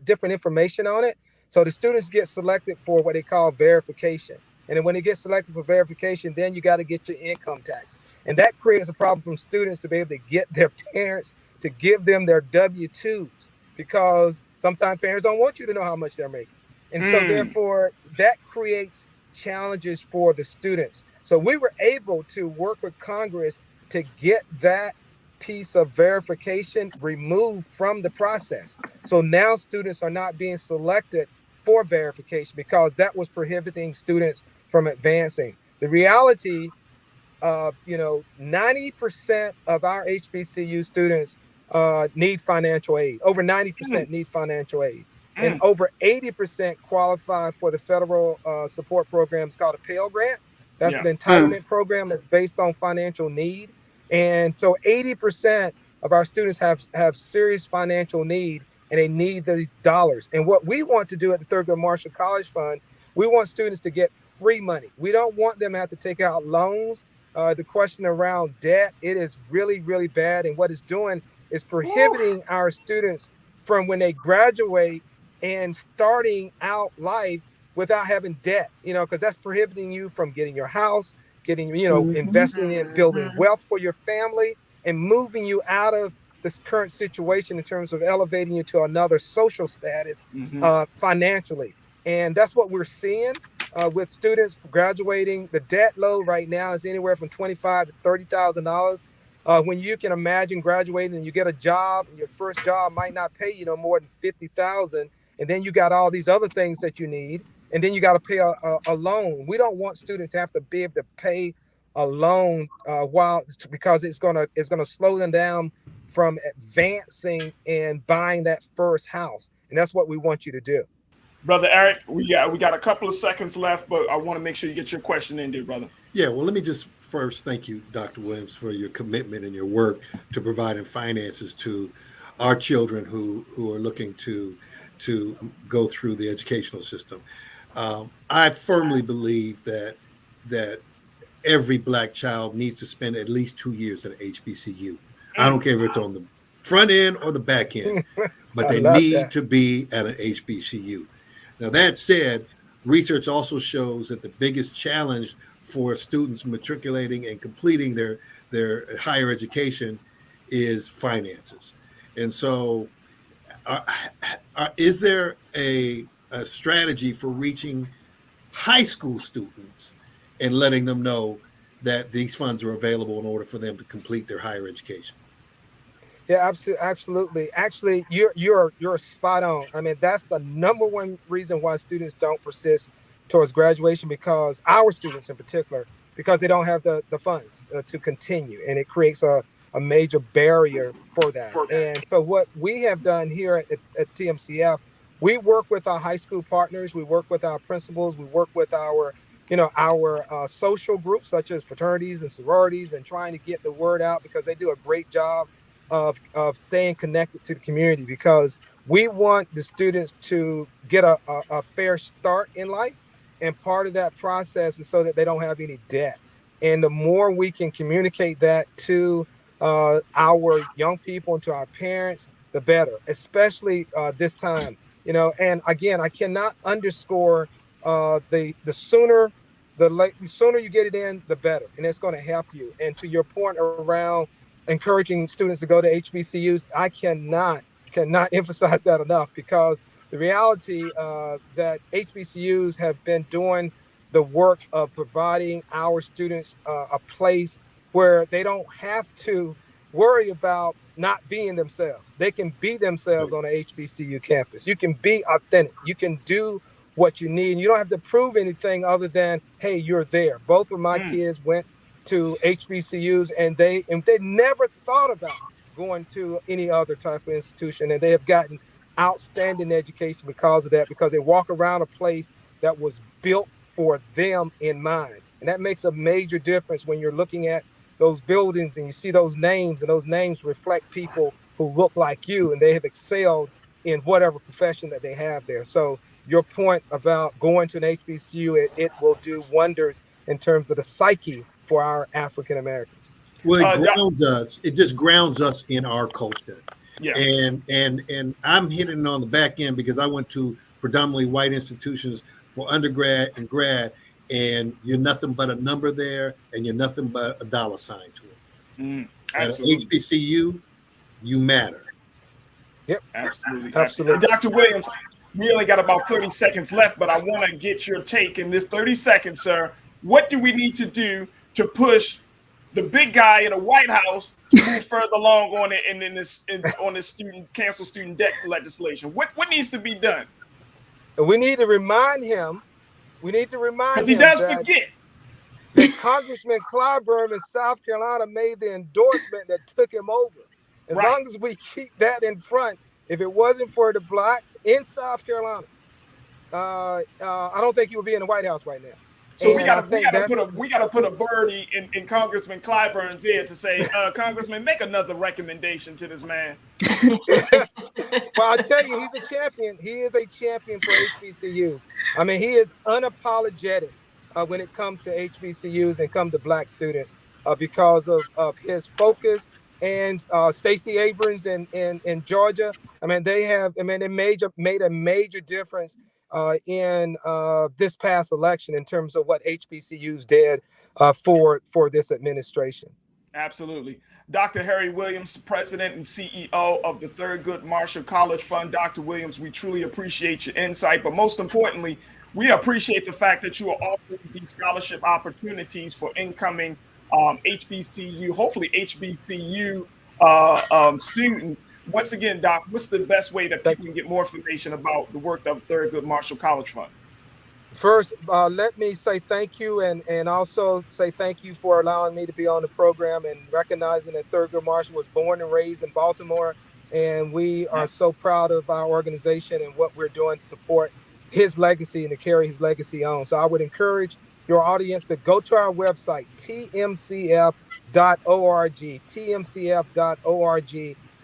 different information on it. So the students get selected for what they call verification. And then when they get selected for verification, then you got to get your income tax. And that creates a problem from students to be able to get their parents to give them their W-2s, because sometimes parents don't want you to know how much they're making. And so therefore that creates challenges for the students. So we were able to work with Congress to get that piece of verification removed from the process. So now students are not being selected for verification because that was prohibiting students from advancing. The reality, 90% of our HBCU students need financial aid. Over 90% need financial aid. And over 80% qualify for the federal support program. It's called a Pell Grant. That's an entitlement program that's based on financial need. And so 80% of our students have serious financial need, and they need these dollars. And what we want to do at the Thurgood Marshall College Fund, we want students to get free money. We don't want them to have to take out loans. The question around debt, it is really, really bad. And what it's doing is prohibiting our students from, when they graduate and starting out life without having debt, because that's prohibiting you from getting your house, getting, investing in building wealth for your family, and moving you out of this current situation in terms of elevating you to another social status financially. And that's what we're seeing with students graduating. The debt load right now is anywhere from $25,000 to $30,000. When you can imagine graduating and you get a job, and your first job might not pay you no more than $50,000, and then you got all these other things that you need, and then you got to pay a loan. We don't want students to have to be able to pay a loan because it's gonna slow them down from advancing and buying that first house. And that's what we want you to do. Brother Eric, we got a couple of seconds left, but I want to make sure you get your question in there, brother. Yeah, well, let me just first thank you, Dr. Williams, for your commitment and your work to providing finances to our children who are looking to go through the educational system. I firmly believe that every Black child needs to spend at least 2 years at HBCU. I don't care if it's on the front end or the back end, but they need to be at an HBCU. Now, that said, research also shows that the biggest challenge for students matriculating and completing their higher education is finances. And so is there a strategy for reaching high school students and letting them know that these funds are available in order for them to complete their higher education? Yeah, absolutely. Actually, you're spot on. I mean, that's the number one reason why students don't persist towards graduation, because our students in particular, because they don't have the funds to continue, and it creates a major barrier for that. And so what we have done here at TMCF, we work with our high school partners, we work with our principals, we work with our social groups such as fraternities and sororities, and trying to get the word out, because they do a great job of staying connected to the community, because we want the students to get a fair start in life. And part of that process is so that they don't have any debt. And the more we can communicate that to our young people and to our parents, the better, especially this time. And again, I cannot underscore the sooner the sooner you get it in, the better. And it's going to help you. And to your point around encouraging students to go to HBCUs, I cannot emphasize that enough, because the reality that HBCUs have been doing the work of providing our students a place where they don't have to worry about not being themselves. They can be themselves on a HBCU campus. You can be authentic. You can do what you need. You don't have to prove anything other than, hey, you're there. Both of my kids went to HBCUs, and they never thought about going to any other type of institution, and they have gotten outstanding education because of that, because they walk around a place that was built for them in mind. And that makes a major difference when you're looking at those buildings and you see those names, and those names reflect people who look like you, and they have excelled in whatever profession that they have there. So your point about going to an HBCU, it will do wonders in terms of the psyche for our African Americans. Well, it just grounds us in our culture. Yeah. And I'm hitting on the back end because I went to predominantly white institutions for undergrad and grad, and you're nothing but a number there, and you're nothing but a dollar sign to it. At HBCU, you matter. Yep. Absolutely. Dr. Williams, we only got about 30 seconds left, but I want to get your take in this 30 seconds, sir. What do we need to do to push the big guy in the White House to move further along on this cancel student debt legislation? What needs to be done? We need to remind him. Because he does forget. That Congressman Clyburn in South Carolina made the endorsement that took him over. As long as we keep that in front, if it wasn't for the blacks in South Carolina, I don't think he would be in the White House right now. So we gotta put a birdie in Congressman Clyburn's ear to say, Congressman, make another recommendation to this man. Well, I'll tell you, he's a champion. He is a champion for HBCU. I mean, he is unapologetic when it comes to HBCUs and come to black students because of his focus. And Stacey Abrams in Georgia, they made a major difference in this past election in terms of what HBCUs did for this administration. Absolutely. Dr. Harry Williams, President and CEO of the Thurgood Marshall College Fund. Dr. Williams, we truly appreciate your insight, but most importantly, we appreciate the fact that you are offering these scholarship opportunities for incoming HBCU, hopefully HBCU students. Once again, Doc, what's the best way that people can get more information about the work of Thurgood Marshall College Fund? First, let me say thank you and also say thank you for allowing me to be on the program and recognizing that Thurgood Marshall was born and raised in Baltimore. And we are so proud of our organization and what we're doing to support his legacy and to carry his legacy on. So I would encourage your audience to go to our website, tmcf.org,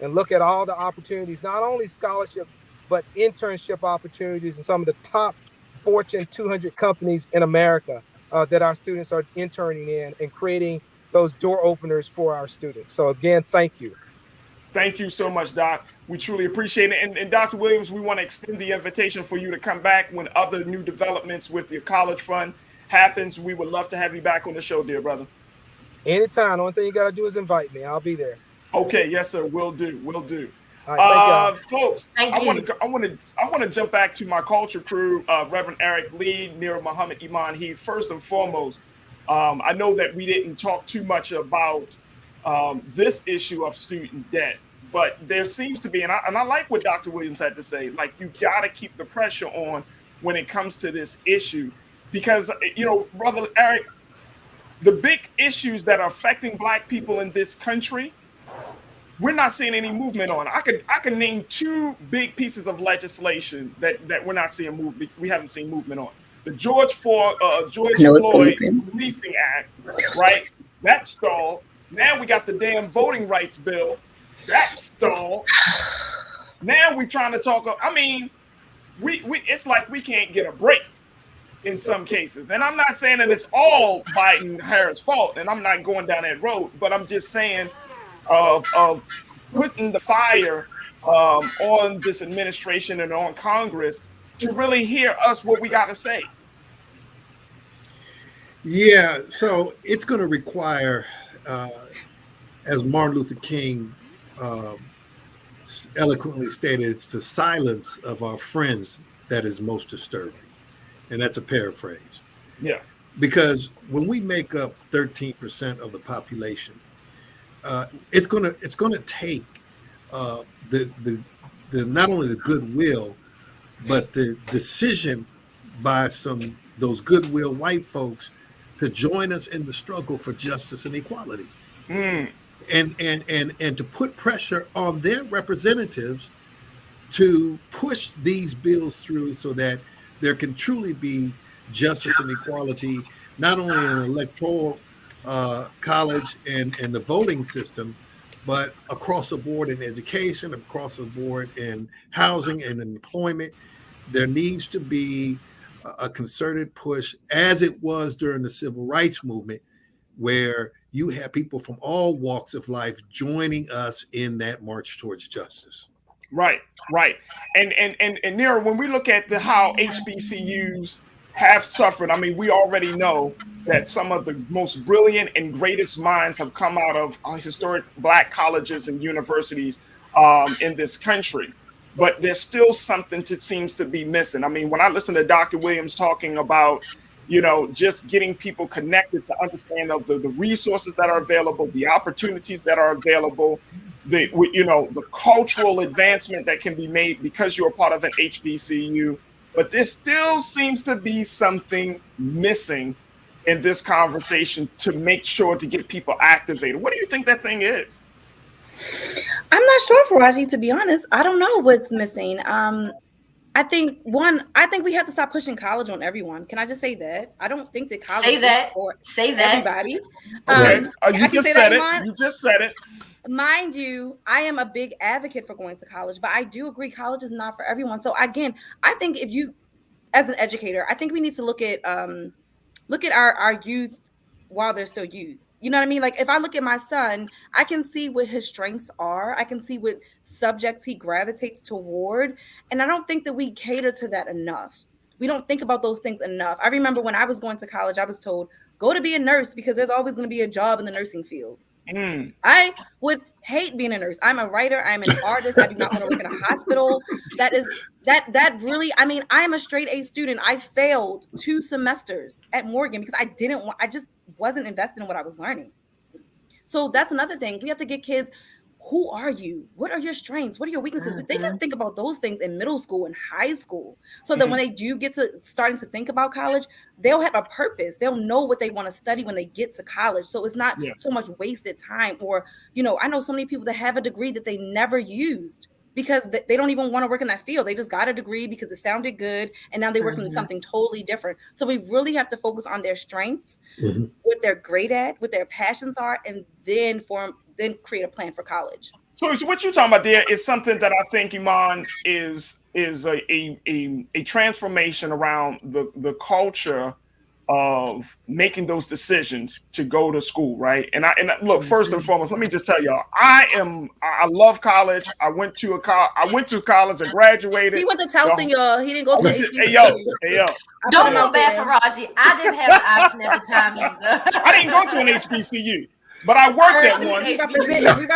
and look at all the opportunities, not only scholarships, but internship opportunities in some of the top Fortune 200 companies in America that our students are interning in and creating those door openers for our students. So again, thank you. Thank you so much, Doc. We truly appreciate it. And Dr. Williams, we want to extend the invitation for you to come back when other new developments with your college fund happens. We would love to have you back on the show, dear brother. Anytime. The only thing you got to do is invite me. I'll be there. Okay. Yes, sir. Will do. Will do. All right, folks, I want to jump back to my culture crew, Reverend Eric Lee, Nira Muhammad, Iman Heath. First and foremost, I know that we didn't talk too much about this issue of student debt, but there seems to be, and I like what Dr. Williams had to say, like you got to keep the pressure on when it comes to this issue, because, Brother Eric, the big issues that are affecting Black people in this country, we're not seeing any movement on. I can name two big pieces of legislation that we're not seeing we haven't seen movement on. The George Floyd Policing Act, right? That stalled. Now we got the damn voting rights bill. That stalled. Now we're trying to talk. I mean, it's like we can't get a break in some cases. And I'm not saying that it's all Biden-Harris' fault, and I'm not going down that road, but I'm just saying of putting the fire on this administration and on Congress to really hear us what we got to say. Yeah, so it's going to require, as Martin Luther King eloquently stated, it's the silence of our friends that is most disturbing. And that's a paraphrase. Yeah. Because when we make up 13% of the population, it's gonna take the not only the goodwill, but the decision by those goodwill white folks to join us in the struggle for justice and equality, and to put pressure on their representatives to push these bills through so that there can truly be justice and equality, not only in electoral college and the voting system, but across the board in education, across the board in housing and employment. There needs to be a concerted push, as it was during the civil rights movement, where you have people from all walks of life joining us in that march towards justice. Right. And Nira, when we look at how HBCUs have suffered, I mean, we already know that some of the most brilliant and greatest minds have come out of historic Black colleges and universities in this country. But there's still something seems to be missing. I mean, when I listen to Dr. Williams talking about, just getting people connected to understand of the resources that are available, the opportunities that are available, the cultural advancement that can be made because you're a part of an HBCU. But there still seems to be something missing in this conversation to make sure to get people activated. What do you think that thing is? I'm not sure, Farajii, to be honest. I don't know what's missing. I think we have to stop pushing college on everyone. Can I just say that? I don't think that college is for everybody. Okay. You just said it. You just said it. Mind you, I am a big advocate for going to college, but I do agree college is not for everyone. So again, I think if you, as an educator, I think we need to look at our youth while they're still youth. You know what I mean? Like if I look at my son, I can see what his strengths are. I can see what subjects he gravitates toward. And I don't think that we cater to that enough. We don't think about those things enough. I remember when I was going to college, I was told, go to be a nurse because there's always going to be a job in the nursing field. I would hate being a nurse. I'm a writer. I'm an artist. I do not want to work in a hospital. That really, I mean, I am a straight A student. I failed 2 semesters at Morgan because I just wasn't invested in what I was learning. So that's another thing. We have to get kids, who are you? What are your strengths? What are your weaknesses? They can think about those things in middle school and high school. So that when they do get to starting to think about college, they'll have a purpose. They'll know what they want to study when they get to college. So it's not so much wasted time. Or, I know so many people that have a degree that they never used because they don't even want to work in that field. They just got a degree because it sounded good. And now they're working in something totally different. So we really have to focus on their strengths, what they're great at, what their passions are, and then create a plan for college. So what you're talking about there is something that I think, Iman, is a transformation around the culture of making those decisions to go to school, right? And look, first and foremost, let me just tell y'all, I love college. I went to college. I graduated. He went to Towson, y'all. He didn't go to HBCU. Hey yo. Don't feel bad for Farajii. I didn't have an option at the time either. I didn't go to an HBCU, but I worked at one. We represent Eric.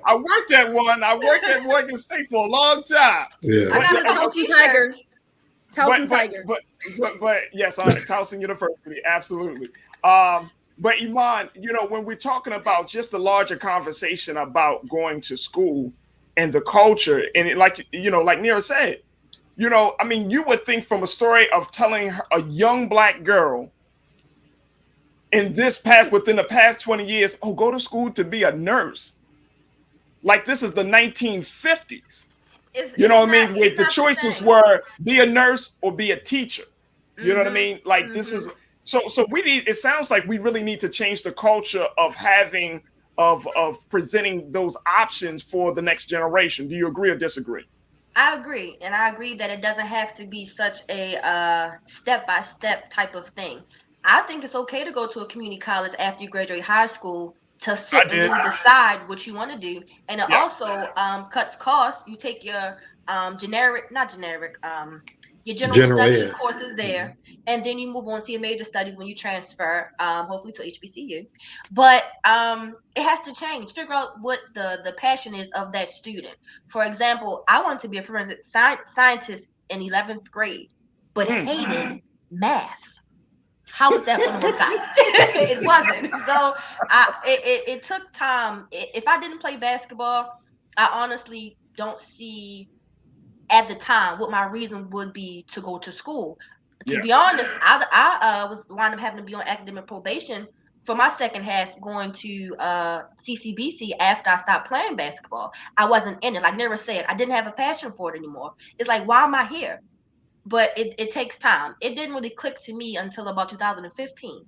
I worked at Morgan State for a long time. Yeah. I got a Towson Tiger. Tiger. But yes, Towson University, absolutely. But Iman, when we're talking about just the larger conversation about going to school and the culture, and like Nira said, you would think from a story of telling a young Black girl within the past 20 years, oh, go to school to be a nurse. Like this is the 1950s. You know what I mean? Where the choices were be a nurse or be a teacher. You know what I mean? Like this is so it sounds like we really need to change the culture of having of presenting those options for the next generation. Do you agree or disagree? I agree. And I agree that it doesn't have to be such a step-by-step type of thing. I think it's okay to go to a community college after you graduate high school to sit and really decide what you want to do. And it also cuts costs. You take your your general studies courses there, and then you move on to your major studies when you transfer, hopefully to HBCU. But it has to change. Figure out what the passion is of that student. For example, I wanted to be a forensic scientist in 11th grade, but hated math. How was that going to work out? It wasn't. So it took time. If I didn't play basketball, I honestly don't see at the time what my reason would be to go to school. To be honest, I was wound up having to be on academic probation for my second half going to CCBC after I stopped playing basketball. I wasn't in it. Like Nira said, I didn't have a passion for it anymore. It's like, why am I here? But it takes time. It didn't really click to me until about 2015,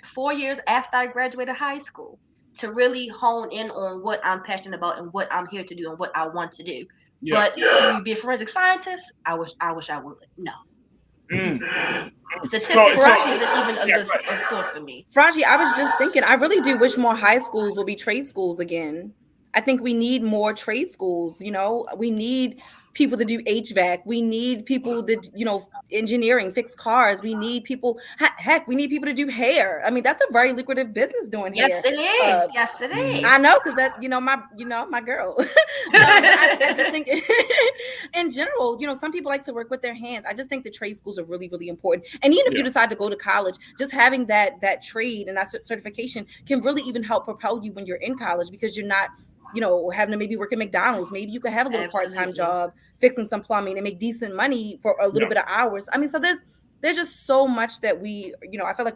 4 years after I graduated high school, to really hone in on what I'm passionate about and what I'm here to do and what I want to do. But to be a forensic scientist, I wish I would. No. Statistics isn't even a good source for me. Farajii, I was just thinking, I really do wish more high schools will be trade schools again. I think we need more trade schools. We need people to do HVAC. We need people that, engineering, fix cars. We need people, heck, we need people to do hair. I mean, that's a very lucrative business doing hair. Yes, it is. Yes, it is. I know, because that, my girl. I just think in general, some people like to work with their hands. I just think the trade schools are really, really important. And even if you decide to go to college, just having that trade and that certification can really even help propel you when you're in college, because you're not having to maybe work at McDonald's. Maybe you could have a little part-time job fixing some plumbing and make decent money for a little bit of hours. I mean, so there's just so much that we, I feel like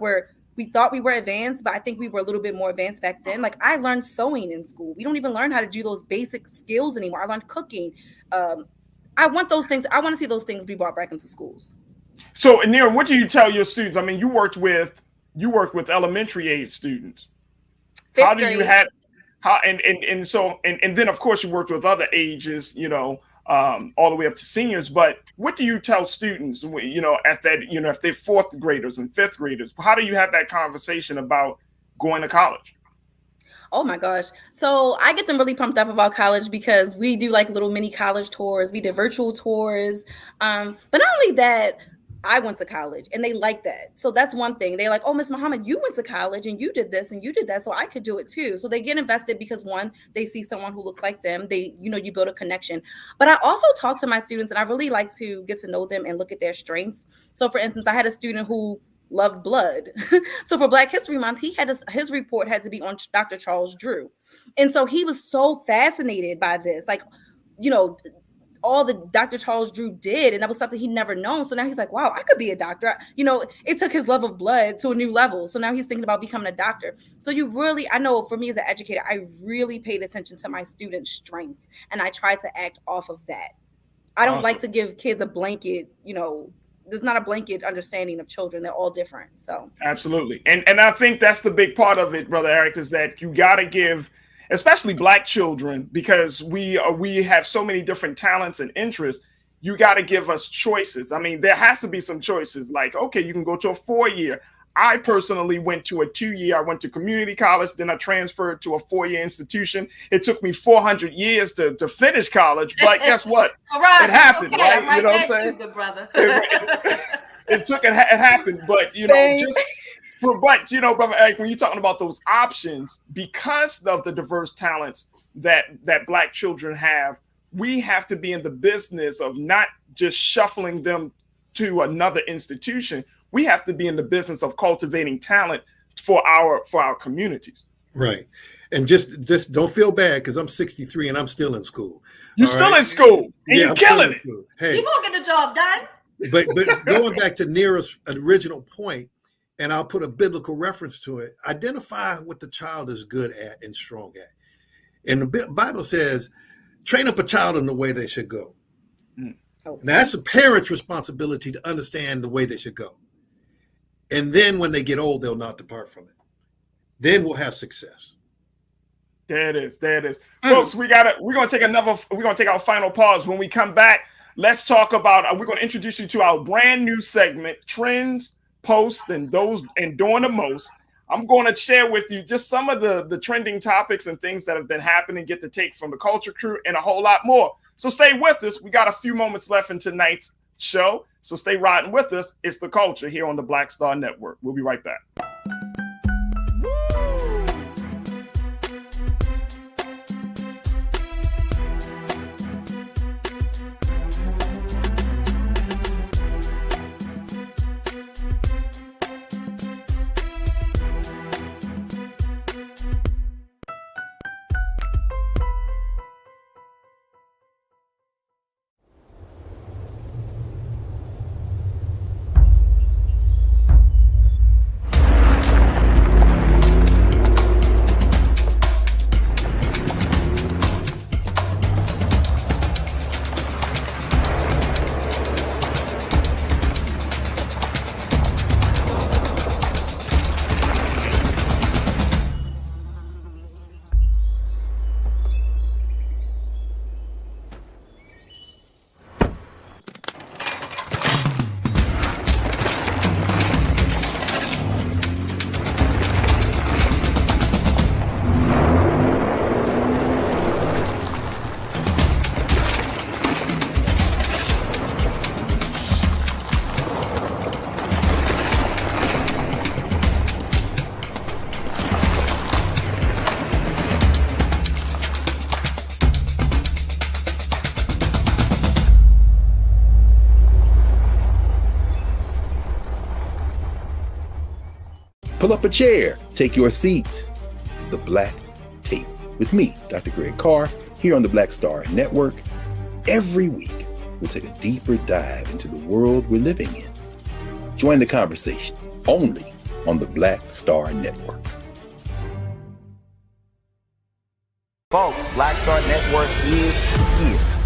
we thought we were advanced, but I think we were a little bit more advanced back then. Like I learned sewing in school. We don't even learn how to do those basic skills anymore. I learned cooking. I want those things. I want to see those things be brought back into schools. So, Nira, what do you tell your students? I mean, you worked with elementary age students. How do you have and then of course you worked with other ages, all the way up to seniors. But what do you tell students, at that, if they're fourth graders and fifth graders, how do you have that conversation about going to college? Oh my gosh. So I get them really pumped up about college because we do like little mini college tours. We did virtual tours. But not only that, I went to college and they like that. So that's one thing. They're like, oh, Miss Muhammad, you went to college and you did this and you did that. So I could do it too. So they get invested because one, they see someone who looks like them. They, you build a connection. But I also talk to my students and I really like to get to know them and look at their strengths. So for instance, I had a student who loved blood. So for Black History Month, his report had to be on Dr. Charles Drew. And so he was so fascinated by this, like, all the Dr. Charles Drew did. And that was something he'd never known. So now he's like, wow, I could be a doctor. It took his love of blood to a new level. So now he's thinking about becoming a doctor. So I know for me as an educator, I really paid attention to my students' strengths. And I try to act off of that. I don't like to give kids a blanket, there's not a blanket understanding of children. They're all different. So absolutely. And I think that's the big part of it, Brother Eric, is that you got to give, especially Black children, because we have so many different talents and interests. you got to give us choices. I mean, there has to be some choices. Like, okay, you can go to a 4-year. I personally went to a 2-year. I went to community college, then I transferred to a 4-year institution. It took me 400 years to finish college, but guess what? Right. It happened, Okay, right? You know what I'm saying? Good brother. It happened, but you know, but you know, Brother Eric, when you're talking about those options, because of the diverse talents that Black children have, we have to be in the business of not just shuffling them to another institution. We have to be in the business of cultivating talent for our communities. Right. And just don't feel bad, because I'm 63 and I'm still in school. You're still in school, and yeah, you're killing it. Hey, You gonna get the job done. but going back to Nira's original point, and I'll put a biblical reference to it, identify what the child is good at and strong at. And the Bible says, train up a child in the way they should go. Now, that's a parent's responsibility to understand the way they should go. And then when they get old, they'll not depart from it. Then we'll have success. There it is. Folks, we're gonna take our final pause. When we come back, let's talk about, we're gonna introduce you to our brand new segment, Trends, Posts, and Doing the Most. I'm going to share with you just some of the trending topics and things that have been happening, get the take from the culture crew, and a whole lot more. So stay with us. We got a few moments left in tonight's show. So stay riding with us. It's The Culture here on the Black Star Network. We'll be right back. Pull up a chair, take your seat. The Black Tape with me, Dr. Greg Carr, here on the Black Star Network. Every week, we'll take a deeper dive into the world we're living in. Join the conversation only on the Black Star Network. Folks, Black Star Network is here.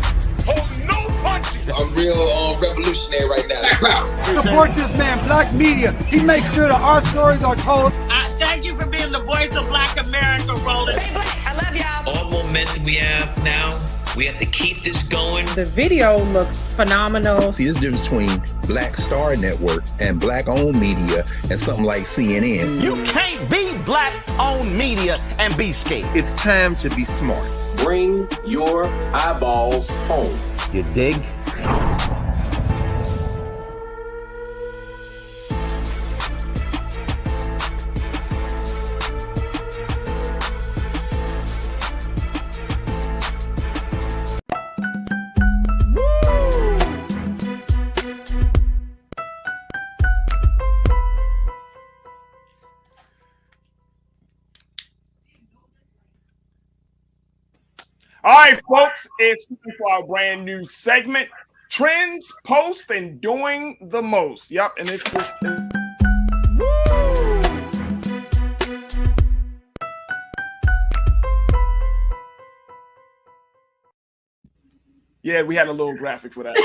Oh, no punches! I'm real revolutionary right now. Support this man, Black Media. He makes sure that our stories are told. Thank you for being the voice of Black America, Roland. Hey, Black, I love y'all. All momentum we have now, we have to keep this going. The video looks phenomenal. See, there's a difference between Black Star Network and Black-owned media and something like CNN. You can't be Black-owned media and be scared. It's time to be smart. Bring your eyeballs home. You dig? All right, folks, it's time for our brand new segment, Trends, Posts, and Doing the Most. Yep, and it's just... Yeah, we had a little graphic for that.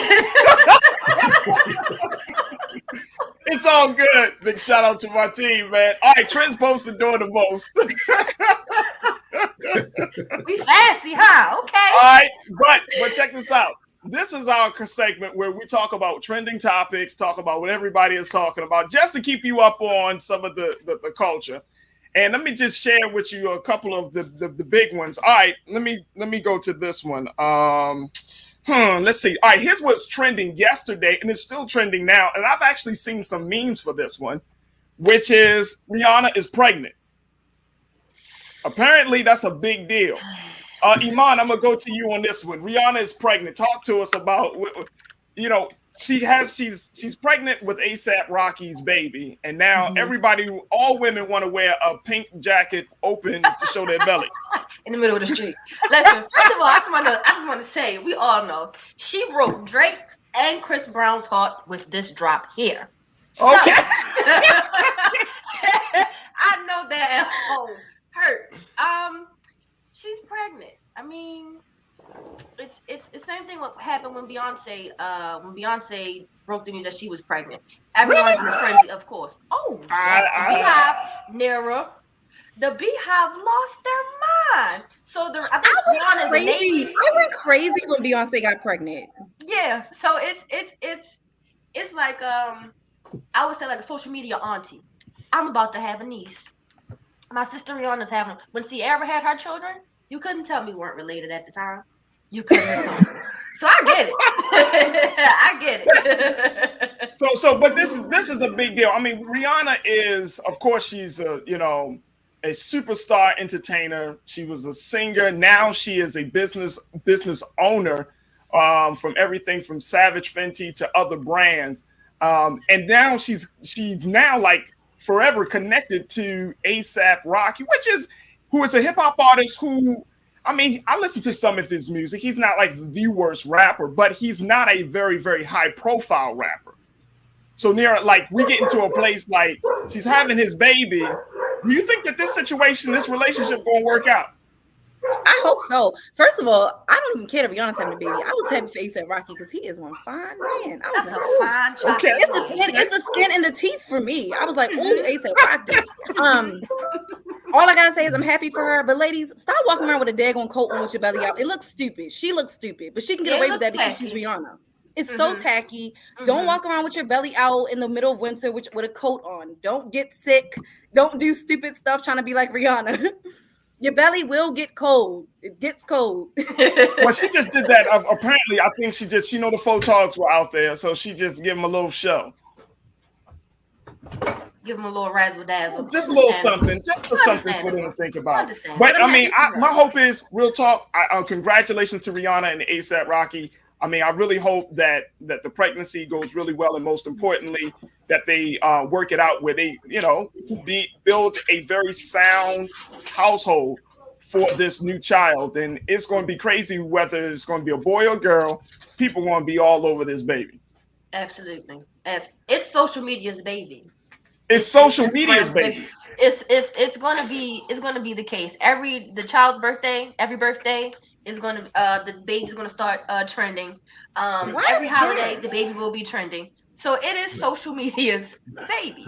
It's all good. Big shout out to my team, man. All right, Trends, Posts, and Doing the Most. We fancy, huh? Okay. All right, but check this out. this is our segment where we talk about trending topics, talk about what everybody is talking about, just to keep you up on some of the culture. And let me just share with you a couple of the big ones. All right, let me go to this one. Let's see. All right, here's what's trending yesterday, and it's still trending now. And I've actually seen some memes for this one, which is Rihanna is pregnant. Apparently, that's a big deal. Iman, I'm gonna go to you on this one. Rihanna is pregnant. Talk to us about, she's pregnant with ASAP Rocky's baby, and now all women want to wear a pink jacket open to show their belly in the middle of the street. Listen, first of all, I just want to say, we all know she broke Drake and Chris Brown's heart with this drop here. Okay. So, I know that hurt. She's pregnant. I mean, it's the same thing what happened when Beyonce broke the news that she was pregnant. Everyone's in a frenzy, of course. Oh, the Beehive, Nira, the Beehive lost their mind. So I think Rihanna's crazy. I went crazy when Beyonce got pregnant. Yeah, so it's like I would say like a social media auntie. I'm about to have a niece. My sister Rihanna's having. When Ciara had her children, you couldn't tell me weren't related at the time. You couldn't have told me. So I get it. I get it. So, but this is a big deal. I mean, Rihanna is, of course, she's a superstar entertainer. She was a singer. Now she is a business owner, from everything from Savage Fenty to other brands. And now she's now like forever connected to ASAP Rocky, who is a hip hop artist who, I mean, I listen to some of his music. He's not like the worst rapper, but he's not a very, very high profile rapper. So we get into a place like she's having his baby. Do you think that this relationship going to work out? I hope so. First of all, I don't even care if Rihanna's having a baby. I was happy for ASAP Rocky because he is one fine man. I was like, okay. It's the skin and the teeth for me. I was like, ooh, ASAP Rocky. All I gotta say is I'm happy for her. But ladies, stop walking around with a daggone coat on with your belly out. It looks stupid. She looks stupid, but she can get away with that because she's Rihanna. It's so tacky. Don't walk around with your belly out in the middle of winter with a coat on. Don't get sick. Don't do stupid stuff trying to be like Rihanna. Your belly will get cold. It gets cold. Well, she just did that. Apparently, I think she the photogs were out there, so she just gave them a little show. Give them a little razzle dazzle. Just a little something. Just something for them to think about. But I mean, my hope is, real talk, congratulations to Rihanna and ASAP Rocky. I mean, I really hope that the pregnancy goes really well, and most importantly, that they work it out where they, build a very sound household for this new child. And it's going to be crazy whether it's going to be a boy or girl. People want to be all over this baby. Absolutely. It's social media's baby. It's social media's baby. It's gonna be the case. Every child's birthday, every birthday is gonna the baby's gonna start trending. Every holiday the baby will be trending. So it is social media's baby.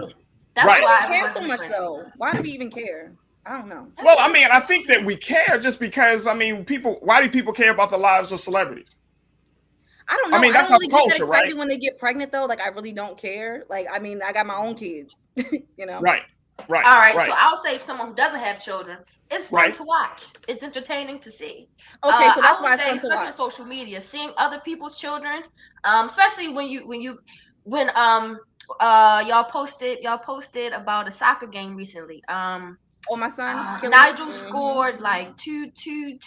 That's why I don't care so much though. Why do we even care? I don't know. Well, I mean, I think that we care just because, I mean, why do people care about the lives of celebrities? I don't know. I mean, that's I don't really culture, get that excited right? when they get pregnant, though. Like, I really don't care. Like, I mean, I got my own kids, Right. All right. So I'll say someone who doesn't have children, it's fun to watch. It's entertaining to see. Okay, so that's why it's fun to especially watch. Social media, seeing other people's children, especially when y'all posted about a soccer game recently. My son Nigel scored like two two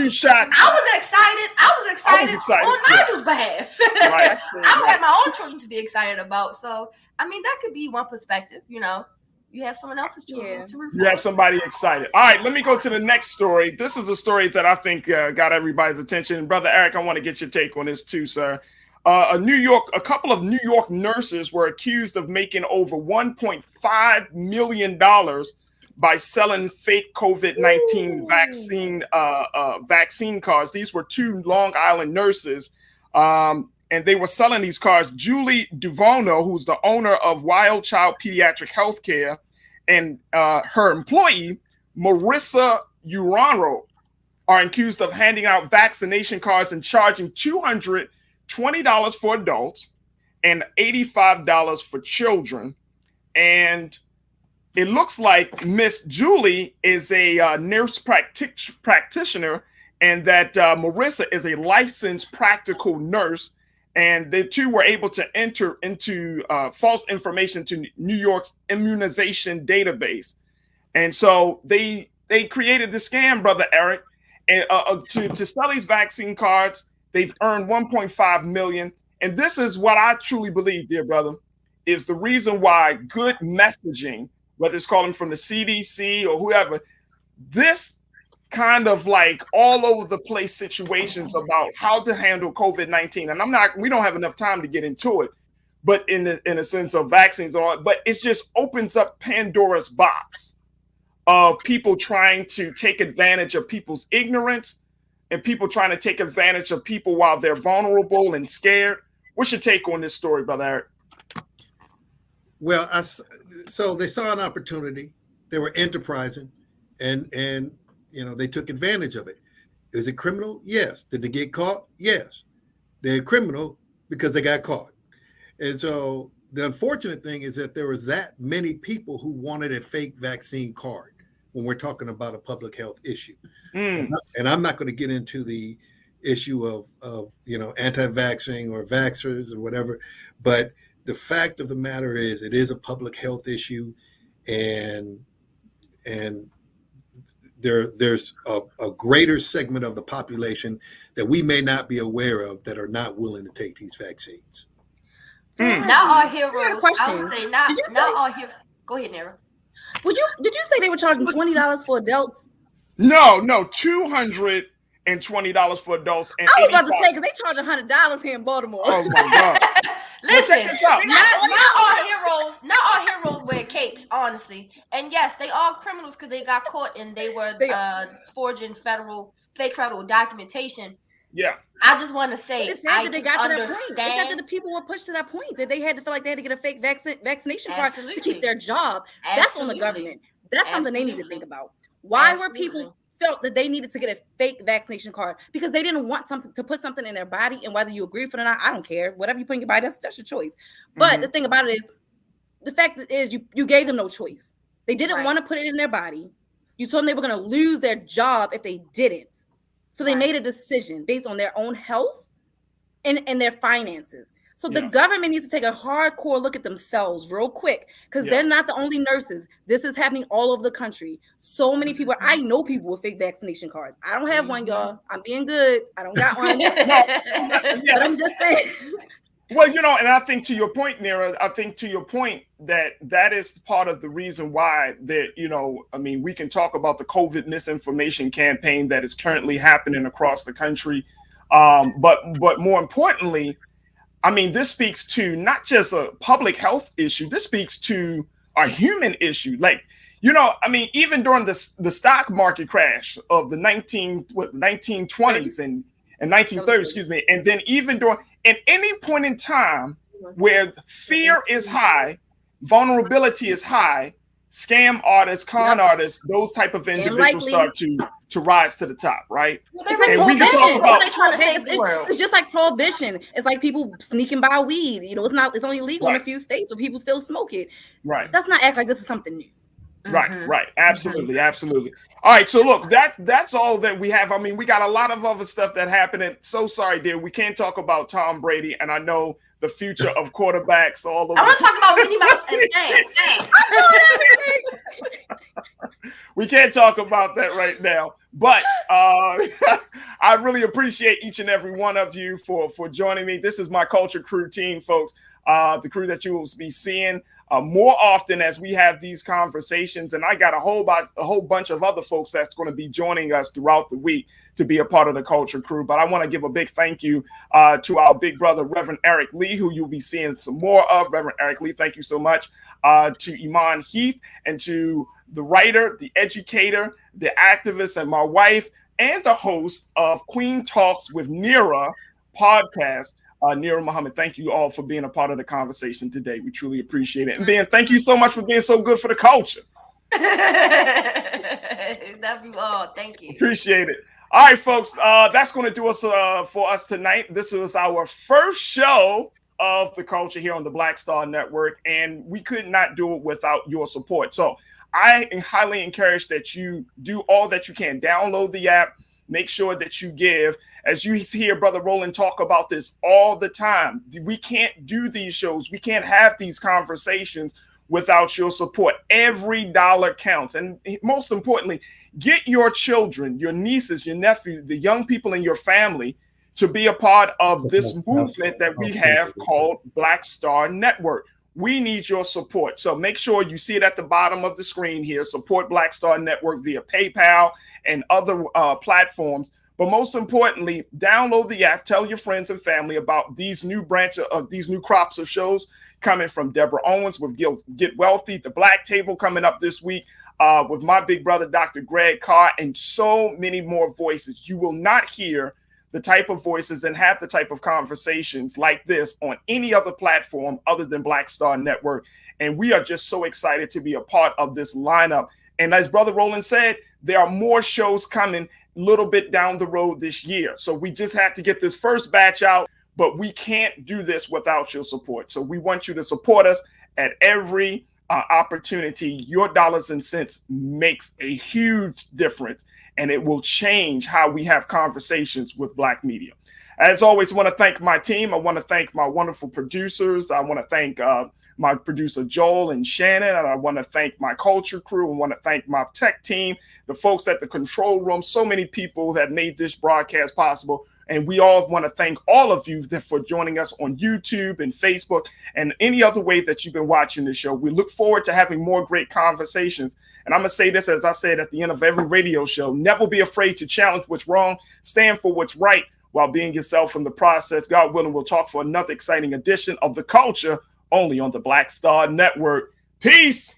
shots. I was excited on Nigel's behalf. Right. I had my own children to be excited about. So I mean, that could be one perspective. You have someone else's children to root for. You have somebody excited. All right, let me go to the next story. This is a story that I think got everybody's attention. Brother Eric, I want to get your take on this too, sir. A couple of New York nurses were accused of making over $1.5 million by selling fake COVID-19 vaccine cards. These were two Long Island nurses, and they were selling these cards. Julie Duvono, who's the owner of Wild Child Pediatric Healthcare, and her employee, Marissa Urano, are accused of handing out vaccination cards and charging $220 for adults and $85 for children. And it looks like Miss Julie is a nurse practitioner, and that Marissa is a licensed practical nurse. And the two were able to enter into false information to New York's immunization database. And so they created the scam, Brother Eric. And to sell these vaccine cards, they've earned $1.5 million. And this is what I truly believe, dear brother, is the reason why good messaging, whether it's calling from the CDC or whoever, this kind of like all over the place situations about how to handle COVID-19. And we don't have enough time to get into it, but in a sense of vaccines and all, but it just opens up Pandora's box of people trying to take advantage of people's ignorance and people trying to take advantage of people while they're vulnerable and scared. What's your take on this story, Brother Eric? Well, so they saw an opportunity. They were enterprising, and they took advantage of it. Is it criminal? Yes. Did they get caught? Yes. They're criminal because they got caught. And so the unfortunate thing is that there was that many people who wanted a fake vaccine card when we're talking about a public health issue. And I'm not going to get into the issue of anti-vaxxing or vaxxers or whatever, but the fact of the matter is it is a public health issue, and there's a greater segment of the population that we may not be aware of that are not willing to take these vaccines. Not all heroes. I would say not all heroes. Go ahead, Nara. Did you say they were charging $20 for adults? No, $220 for adults. And I was about to say, because they charge $100 here in Baltimore. Oh my God. Listen, check this out. Not all heroes wear capes, honestly. And yes, they are criminals because they got caught and they were forging fake federal documentation. Yeah. I just want to say, it's sad that they got to that point. It's sad that the people were pushed to that point that they had to feel like they had to get a fake vaccination card to keep their job. That's on the government. That's something they need to think about. Why were people felt that they needed to get a fake vaccination card? Because they didn't want something to put something in their body, and whether you agree with it or not, I don't care. Whatever you put in your body, that's your choice. But the thing about it is, the fact is you gave them no choice. They didn't want to put it in their body. You told them they were going to lose their job if they didn't. So they made a decision based on their own health and their finances. So the government needs to take a hardcore look at themselves real quick, because they're not the only nurses. This is happening all over the country. So many people, I know people with fake vaccination cards. I don't have one, y'all. I'm being good. I don't got one. But I'm just saying. Well, and I think to your point, Nara, that is part of the reason why that, we can talk about the COVID misinformation campaign that is currently happening across the country. But more importantly, this speaks to not just a public health issue. This speaks to a human issue. Like, even during the stock market crash of the 1920s and 1930s, excuse me, and then even at any point in time where fear is high, vulnerability is high, scam artists, con artists, those type of individuals start to rise to the top, right? And we can talk about it's just like prohibition. It's like people sneaking by weed. It's only legal in a few states, so people still smoke it. Right. Let's not act like this is something new. Right. Absolutely. All right. So look, that's all that we have. We got a lot of other stuff that happened. And so sorry, dear, we can't talk about Tom Brady. And I know the future of quarterbacks all over. I want to talk about Mickey Mouse and we can't talk about that right now. But I really appreciate each and every one of you for joining me. This is my Culture Crew team, folks. The crew that you will be seeing more often as we have these conversations. And I got a whole bunch of other folks that's going to be joining us throughout the week to be a part of the Culture Crew. But I want to give a big thank you to our big brother, Reverend Eric Lee, who you'll be seeing some more of. Reverend Eric Lee, thank you so much. To Iman Heath, and to the writer, the educator, the activist, and my wife, and the host of Queen Talks with Nira podcast, Nira Muhammad. Thank you all for being a part of the conversation today. We truly appreciate it. And Ben, thank you so much for being so good for the culture. Love you all. Thank you. Appreciate it. All right, folks, that's going to do us for us tonight. This is our first show of the culture here on the Black Star Network, and we could not do it without your support. So I highly encourage that you do all that you can. Download the app. Make sure that you give. As you hear Brother Roland talk about this all the time, we can't do these shows. We can't have these conversations without your support. Every dollar counts. And most importantly, get your children, your nieces, your nephews, the young people in your family to be a part of this movement that we have called Black Star Network. We need your support. So make sure you see it at the bottom of the screen here. Support Black Star Network via PayPal and other platforms. But most importantly, download the app. Tell your friends and family about these new branches of these new crops of shows coming from Deborah Owens with Get Wealthy, the Black Table coming up this week with my big brother, Dr. Greg Carr, and so many more voices. You will not hear the type of voices and have the type of conversations like this on any other platform other than Black Star Network. And we are just so excited to be a part of this lineup. And as Brother Roland said, there are more shows coming a little bit down the road this year. So we just have to get this first batch out, but we can't do this without your support. So we want you to support us at every opportunity. Your dollars and cents makes a huge difference, and it will change how we have conversations with Black media. As always, I want to thank my team. I want to thank my wonderful producers. I want to thank my producer, Joel and Shannon. And I want to thank my culture crew. I want to thank my tech team, the folks at the control room, so many people that made this broadcast possible. And we all want to thank all of you for joining us on YouTube and Facebook and any other way that you've been watching the show. We look forward to having more great conversations. And I'm going to say this, as I said at the end of every radio show, never be afraid to challenge what's wrong, stand for what's right while being yourself in the process. God willing, we'll talk for another exciting edition of The Culture only on the Black Star Network. Peace.